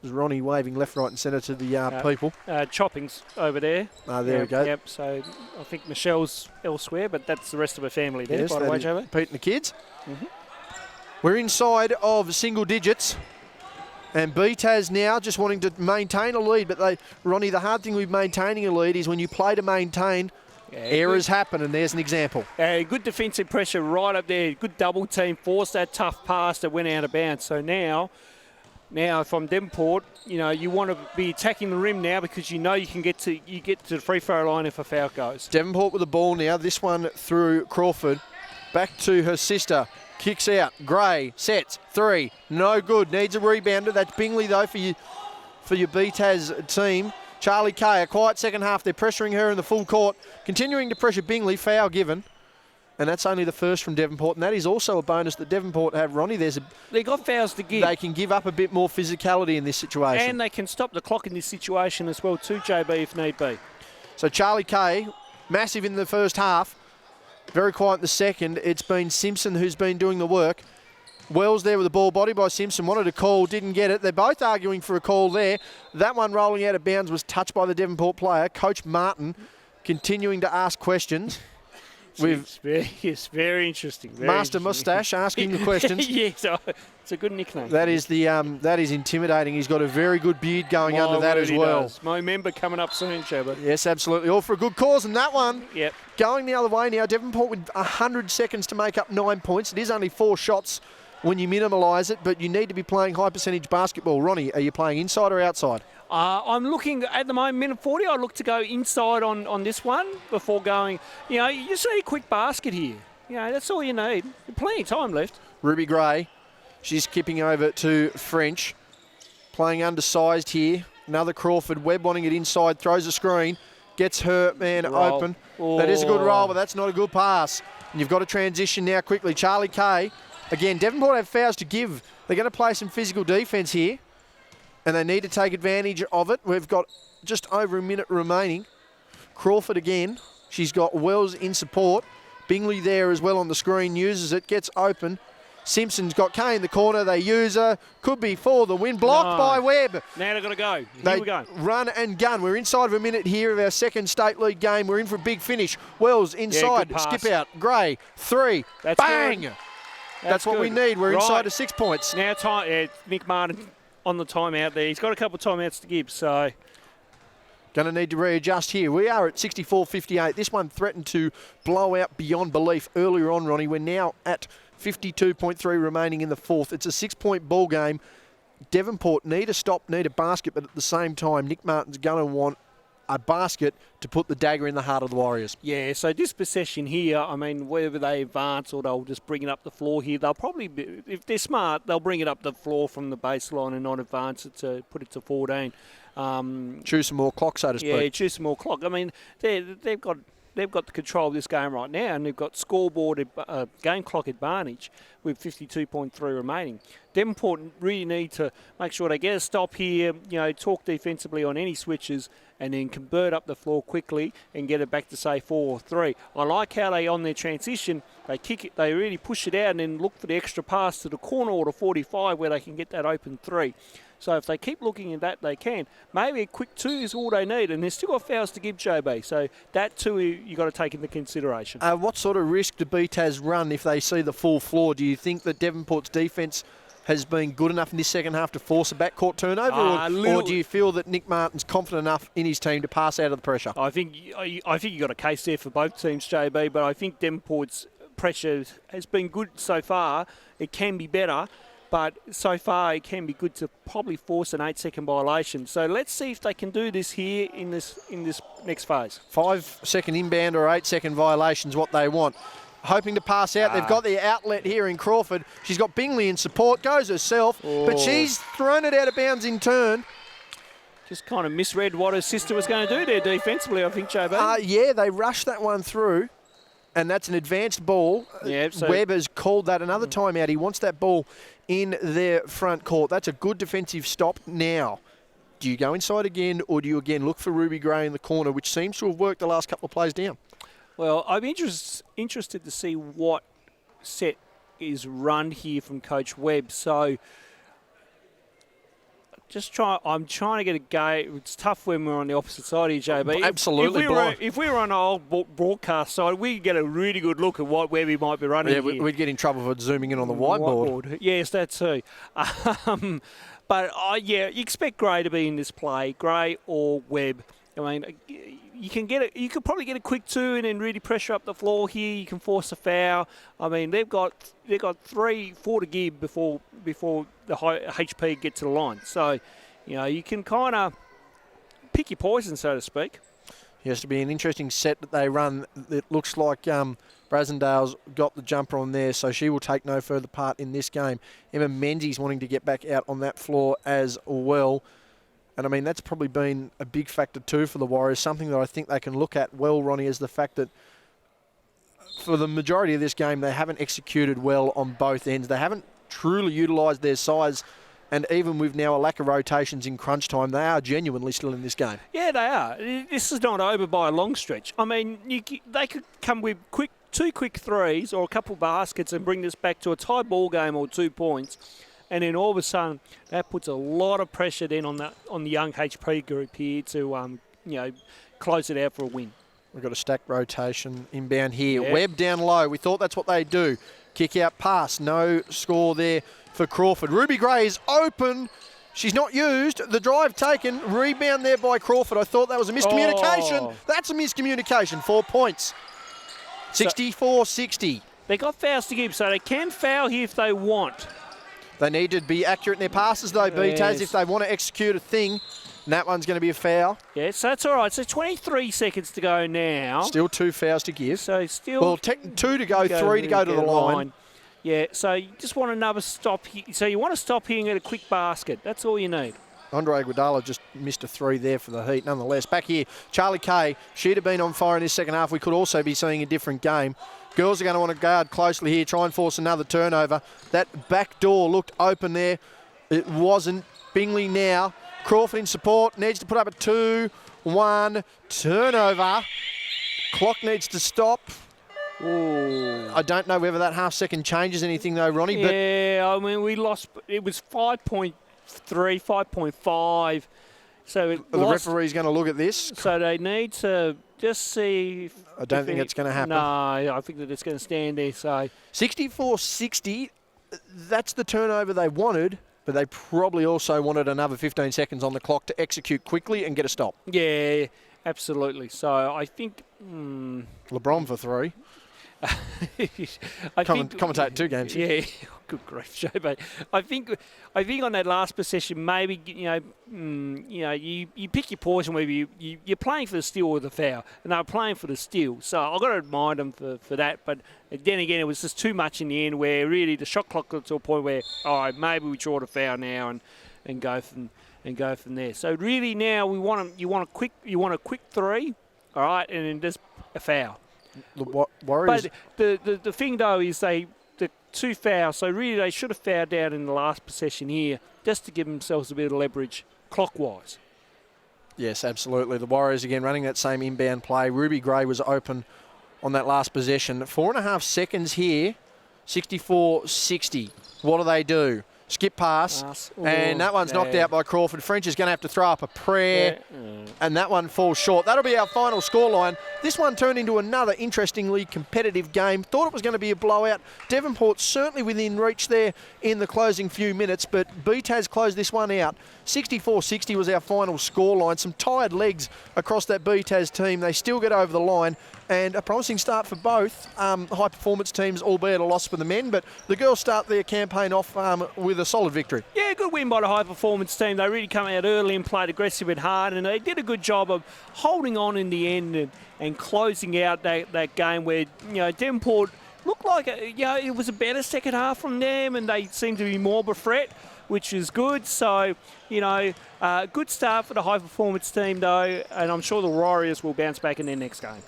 There's Ronnie waving left, right and centre to the people. Chopping's over there. There we go. Yep, so I think Michelle's elsewhere, but that's the rest of her family there, by the way, JB. Pete and the kids. We're inside of single digits. And BTAS now just wanting to maintain a lead. But, Ronnie, the hard thing with maintaining a lead is when you play to maintain, errors happen, and there's an example. Good defensive pressure right up there. Good double team. Forced that tough pass that went out of bounds. So now from Devonport, you want to be attacking the rim now because you can get to the free throw line if a foul goes. Devonport with the ball now. This one through Crawford. Back to her sister. Kicks out. Gray sets 3. No good. Needs a rebounder. That's Bingley though for your BTAS team. Charlie Kay, a quiet second half. They're pressuring her in the full court. Continuing to pressure Bingley. Foul given. And that's only the first from Devonport. And that is also a bonus that Devonport have, Ronnie. They got fouls to give. They can give up a bit more physicality in this situation. And they can stop the clock in this situation as well too, JB, if need be. So Charlie Kay, massive in the first half. Very quiet in the second. It's been Simpson who's been doing the work. Wells there with the ball, body by Simpson. Wanted a call, didn't get it. They're both arguing for a call there. That one rolling out of bounds was touched by the Devonport player. Coach Martin continuing to ask questions. It's very interesting. Master Moustache asking the questions. Yes, it's a good nickname. That is intimidating. He's got a very good beard going under that as well. Does. My member coming up soon, Shabba. Yes, absolutely. All for a good cause. And that one, yep. Going the other way now. Devonport with 100 seconds to make up 9 points. It is only 4 shots when you minimalise it, but you need to be playing high percentage basketball. Ronnie, are you playing inside or outside? I'm looking at the moment, minute 40. I look to go inside on this one before going. You just need a quick basket here. That's all you need. Plenty of time left. Ruby Gray, she's skipping over to French, playing undersized here. Another Crawford. Webb wanting it inside, throws a screen, gets her man open. Oh. That is a good roll, but that's not a good pass. And you've got to transition now quickly. Charlie Kay. Again, Devonport have fouls to give. They're going to play some physical defence here, and they need to take advantage of it. We've got just over a minute remaining. Crawford again. She's got Wells in support. Bingley there as well on the screen, uses it, gets open. Simpson's got Kay in the corner. They use her. Could be for the win. Blocked by Webb. Now they've got to go. Here we go. Run and gun. We're inside of a minute here of our second state league game. We're in for a big finish. Wells inside. Skip out. Gray. 3. That's bang! Good. That's what we need. We're inside of 6 points. Now Nick Martin on the timeout there. He's got a couple of timeouts to give, so... Going to need to readjust here. We are at 64-58. This one threatened to blow out beyond belief earlier on, Ronnie. We're now at 52.3 remaining in the fourth. It's a 6-point ball game. Devonport need a stop, need a basket, but at the same time, Nick Martin's going to want a basket to put the dagger in the heart of the Warriors. Yeah, so this possession here, I mean, whether they advance or they'll just bring it up the floor here, they'll probably, if they're smart, they'll bring it up the floor from the baseline and not advance it to put it to 14. Choose some more clock, so to speak. Yeah, choose some more clock. I mean, they've got the control of this game right now, and they've got scoreboard game clock advantage with 52.3 remaining. Devonport really need to make sure they get a stop here, talk defensively on any switches, and then convert up the floor quickly and get it back to, say, 4 or 3. I like how they, on their transition, they kick it, they really push it out and then look for the extra pass to the corner or to 45 where they can get that open 3. So if they keep looking at that, they can. Maybe a quick 2 is all they need, and they've still got fouls to give, JB. So that too you've got to take into consideration. What sort of risk do BTAS run if they see the full floor? Do you think that Devonport's defence has been good enough in this second half to force a backcourt turnover, or do you feel that Nick Martin's confident enough in his team to pass out of the pressure? I think you got a case there for both teams, JB, but I think Devonport's pressure has been good so far. It can be better, but so far it can be good to probably force an 8-second violation. So let's see if they can do this here in this next phase. 5-second inbound or 8-second violations, what they want. Hoping to pass out. They've got the outlet here in Crawford. She's got Bingley in support, goes herself, but she's thrown it out of bounds in turn. Just kind of misread what her sister was going to do there defensively, I think, JB. Yeah, they rushed that one through, and that's an advanced ball. Yeah, so Webb has called that another timeout. He wants that ball in their front court. That's a good defensive stop now. Do you go inside again, or do you again look for Ruby Gray in the corner, which seems to have worked the last couple of plays down? Well, I'm interested to see what set is run here from Coach Webb. So I'm trying to get a game. It's tough when we're on the opposite side here, JB. Absolutely. If we were on our old broadcast side, we'd get a really good look at what Webb might be running here. We'd get in trouble for zooming in on the whiteboard. Yes, that too. But you expect Gray to be in this play, Gray or Webb. I mean, you could probably get a quick 2 and then really pressure up the floor here. You can force a foul. I mean, they've got 3-4 to give before the HP get to the line. So, you can kind of pick your poison, so to speak. It has to be an interesting set that they run. It looks like Brasendale's got the jumper on there, so she will take no further part in this game. Emma Menzies wanting to get back out on that floor as well. And, I mean, that's probably been a big factor too for the Warriors, something that I think they can look at well, Ronnie, is the fact that for the majority of this game, they haven't executed well on both ends. They haven't truly utilised their size, and even with now a lack of rotations in crunch time, they are genuinely still in this game. Yeah, they are. This is not over by a long stretch. I mean, they could come with two quick threes or a couple of baskets and bring this back to a tie ball game or 2 points. And then all of a sudden, that puts a lot of pressure then on the young HP group here to close it out for a win. We've got a stacked rotation inbound here. Yep. Webb down low. We thought that's what they'd do. Kick out pass. No score there for Crawford. Ruby Gray is open. She's not used. The drive taken. Rebound there by Crawford. I thought that was a miscommunication. Oh. That's a miscommunication. 4 points. 64-60. They got fouls to give, so they can foul here if they want. They need to be accurate in their passes, though, BTAS, Yes. if they want to execute a thing. And that one's going to be a foul. Yeah, so that's all right. So 23 seconds to go now. Still 2 fouls to give. So still... Well, 2 to go, 3 to go to the line. Yeah, so you just want another stop here. So you want to stop here and get a quick basket. That's all you need. Andre Iguodala just missed a 3 there for the Heat. Nonetheless, back here, Charlie Kay. She'd have been on fire in this second half. We could also be seeing a different game. Girls are going to want to guard closely here, try and force another turnover. That back door looked open there. It wasn't. Bingley now. Crawford in support. Needs to put up a 2-1 turnover. Clock needs to stop. Ooh. I don't know whether that half second changes anything though, Ronnie. But Yeah, I mean, we lost. It was 5.3, 5.5. So it the lost. referee's going to look at this. So they need to just see. I don't think it's going to happen. No, I think that it's going to stand there. So 64-60, that's the turnover they wanted, but they probably also wanted another 15 seconds on the clock to execute quickly and get a stop. yeah, absolutely. So I think. LeBron for 3. Commentate 2 games. Yeah, good grief, Joe. But I think on that last possession, maybe you pick your poison. Whether you're playing for the steal or the foul, and they were playing for the steal. So I've got to admire them for that. But then again, it was just too much in the end, where really the shot clock got to a point where all right, maybe we draw the foul now and go from there. So really now you want a quick 3, all right, and then just a foul. The Warriors. But the thing though is the 2 fouls, so really they should have fouled out in the last possession here just to give themselves a bit of leverage clockwise. Yes, absolutely. The Warriors again running that same inbound play. Ruby Gray was open on that last possession. 4.5 seconds here. 64-60. What do? Skip pass. And that one's knocked out by Crawford. French is going to have to throw up a prayer. And that one falls short. That'll be our final scoreline. This one turned into another interestingly competitive game. Thought it was going to be a blowout. Devonport certainly within reach there in the closing few minutes, but BTAS closed this one out. 64-60 was our final scoreline. Some tired legs across that BTAS team. They still get over the line. And a promising start for both high-performance teams, albeit a loss for the men. But the girls start their campaign off with a solid victory. Yeah, good win by the high-performance team. They really come out early and played aggressive and hard, and they did a good job of holding on in the end and closing out that game where, Devonport looked like, it was a better second half from them, and they seemed to be more of a threat, which is good. So, good start for the high-performance team, though, and I'm sure the Warriors will bounce back in their next game.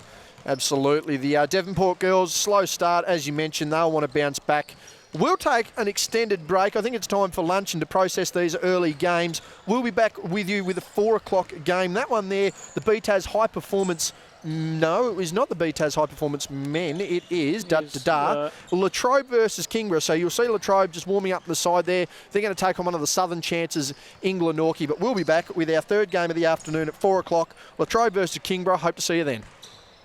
Absolutely. The Devonport girls, slow start, as you mentioned. They'll want to bounce back. We'll take an extended break. I think it's time for lunch and to process these early games. We'll be back with you with a 4 o'clock game. That one there, the BTAS High Performance. No, it is not the BTAS High Performance men. It is Latrobe versus Kingborough. So you'll see Latrobe just warming up the side there. They're going to take on one of the southern chances, Inglenorchy. But we'll be back with our 3rd game of the afternoon at 4 o'clock. Latrobe versus Kingborough. Hope to see you then.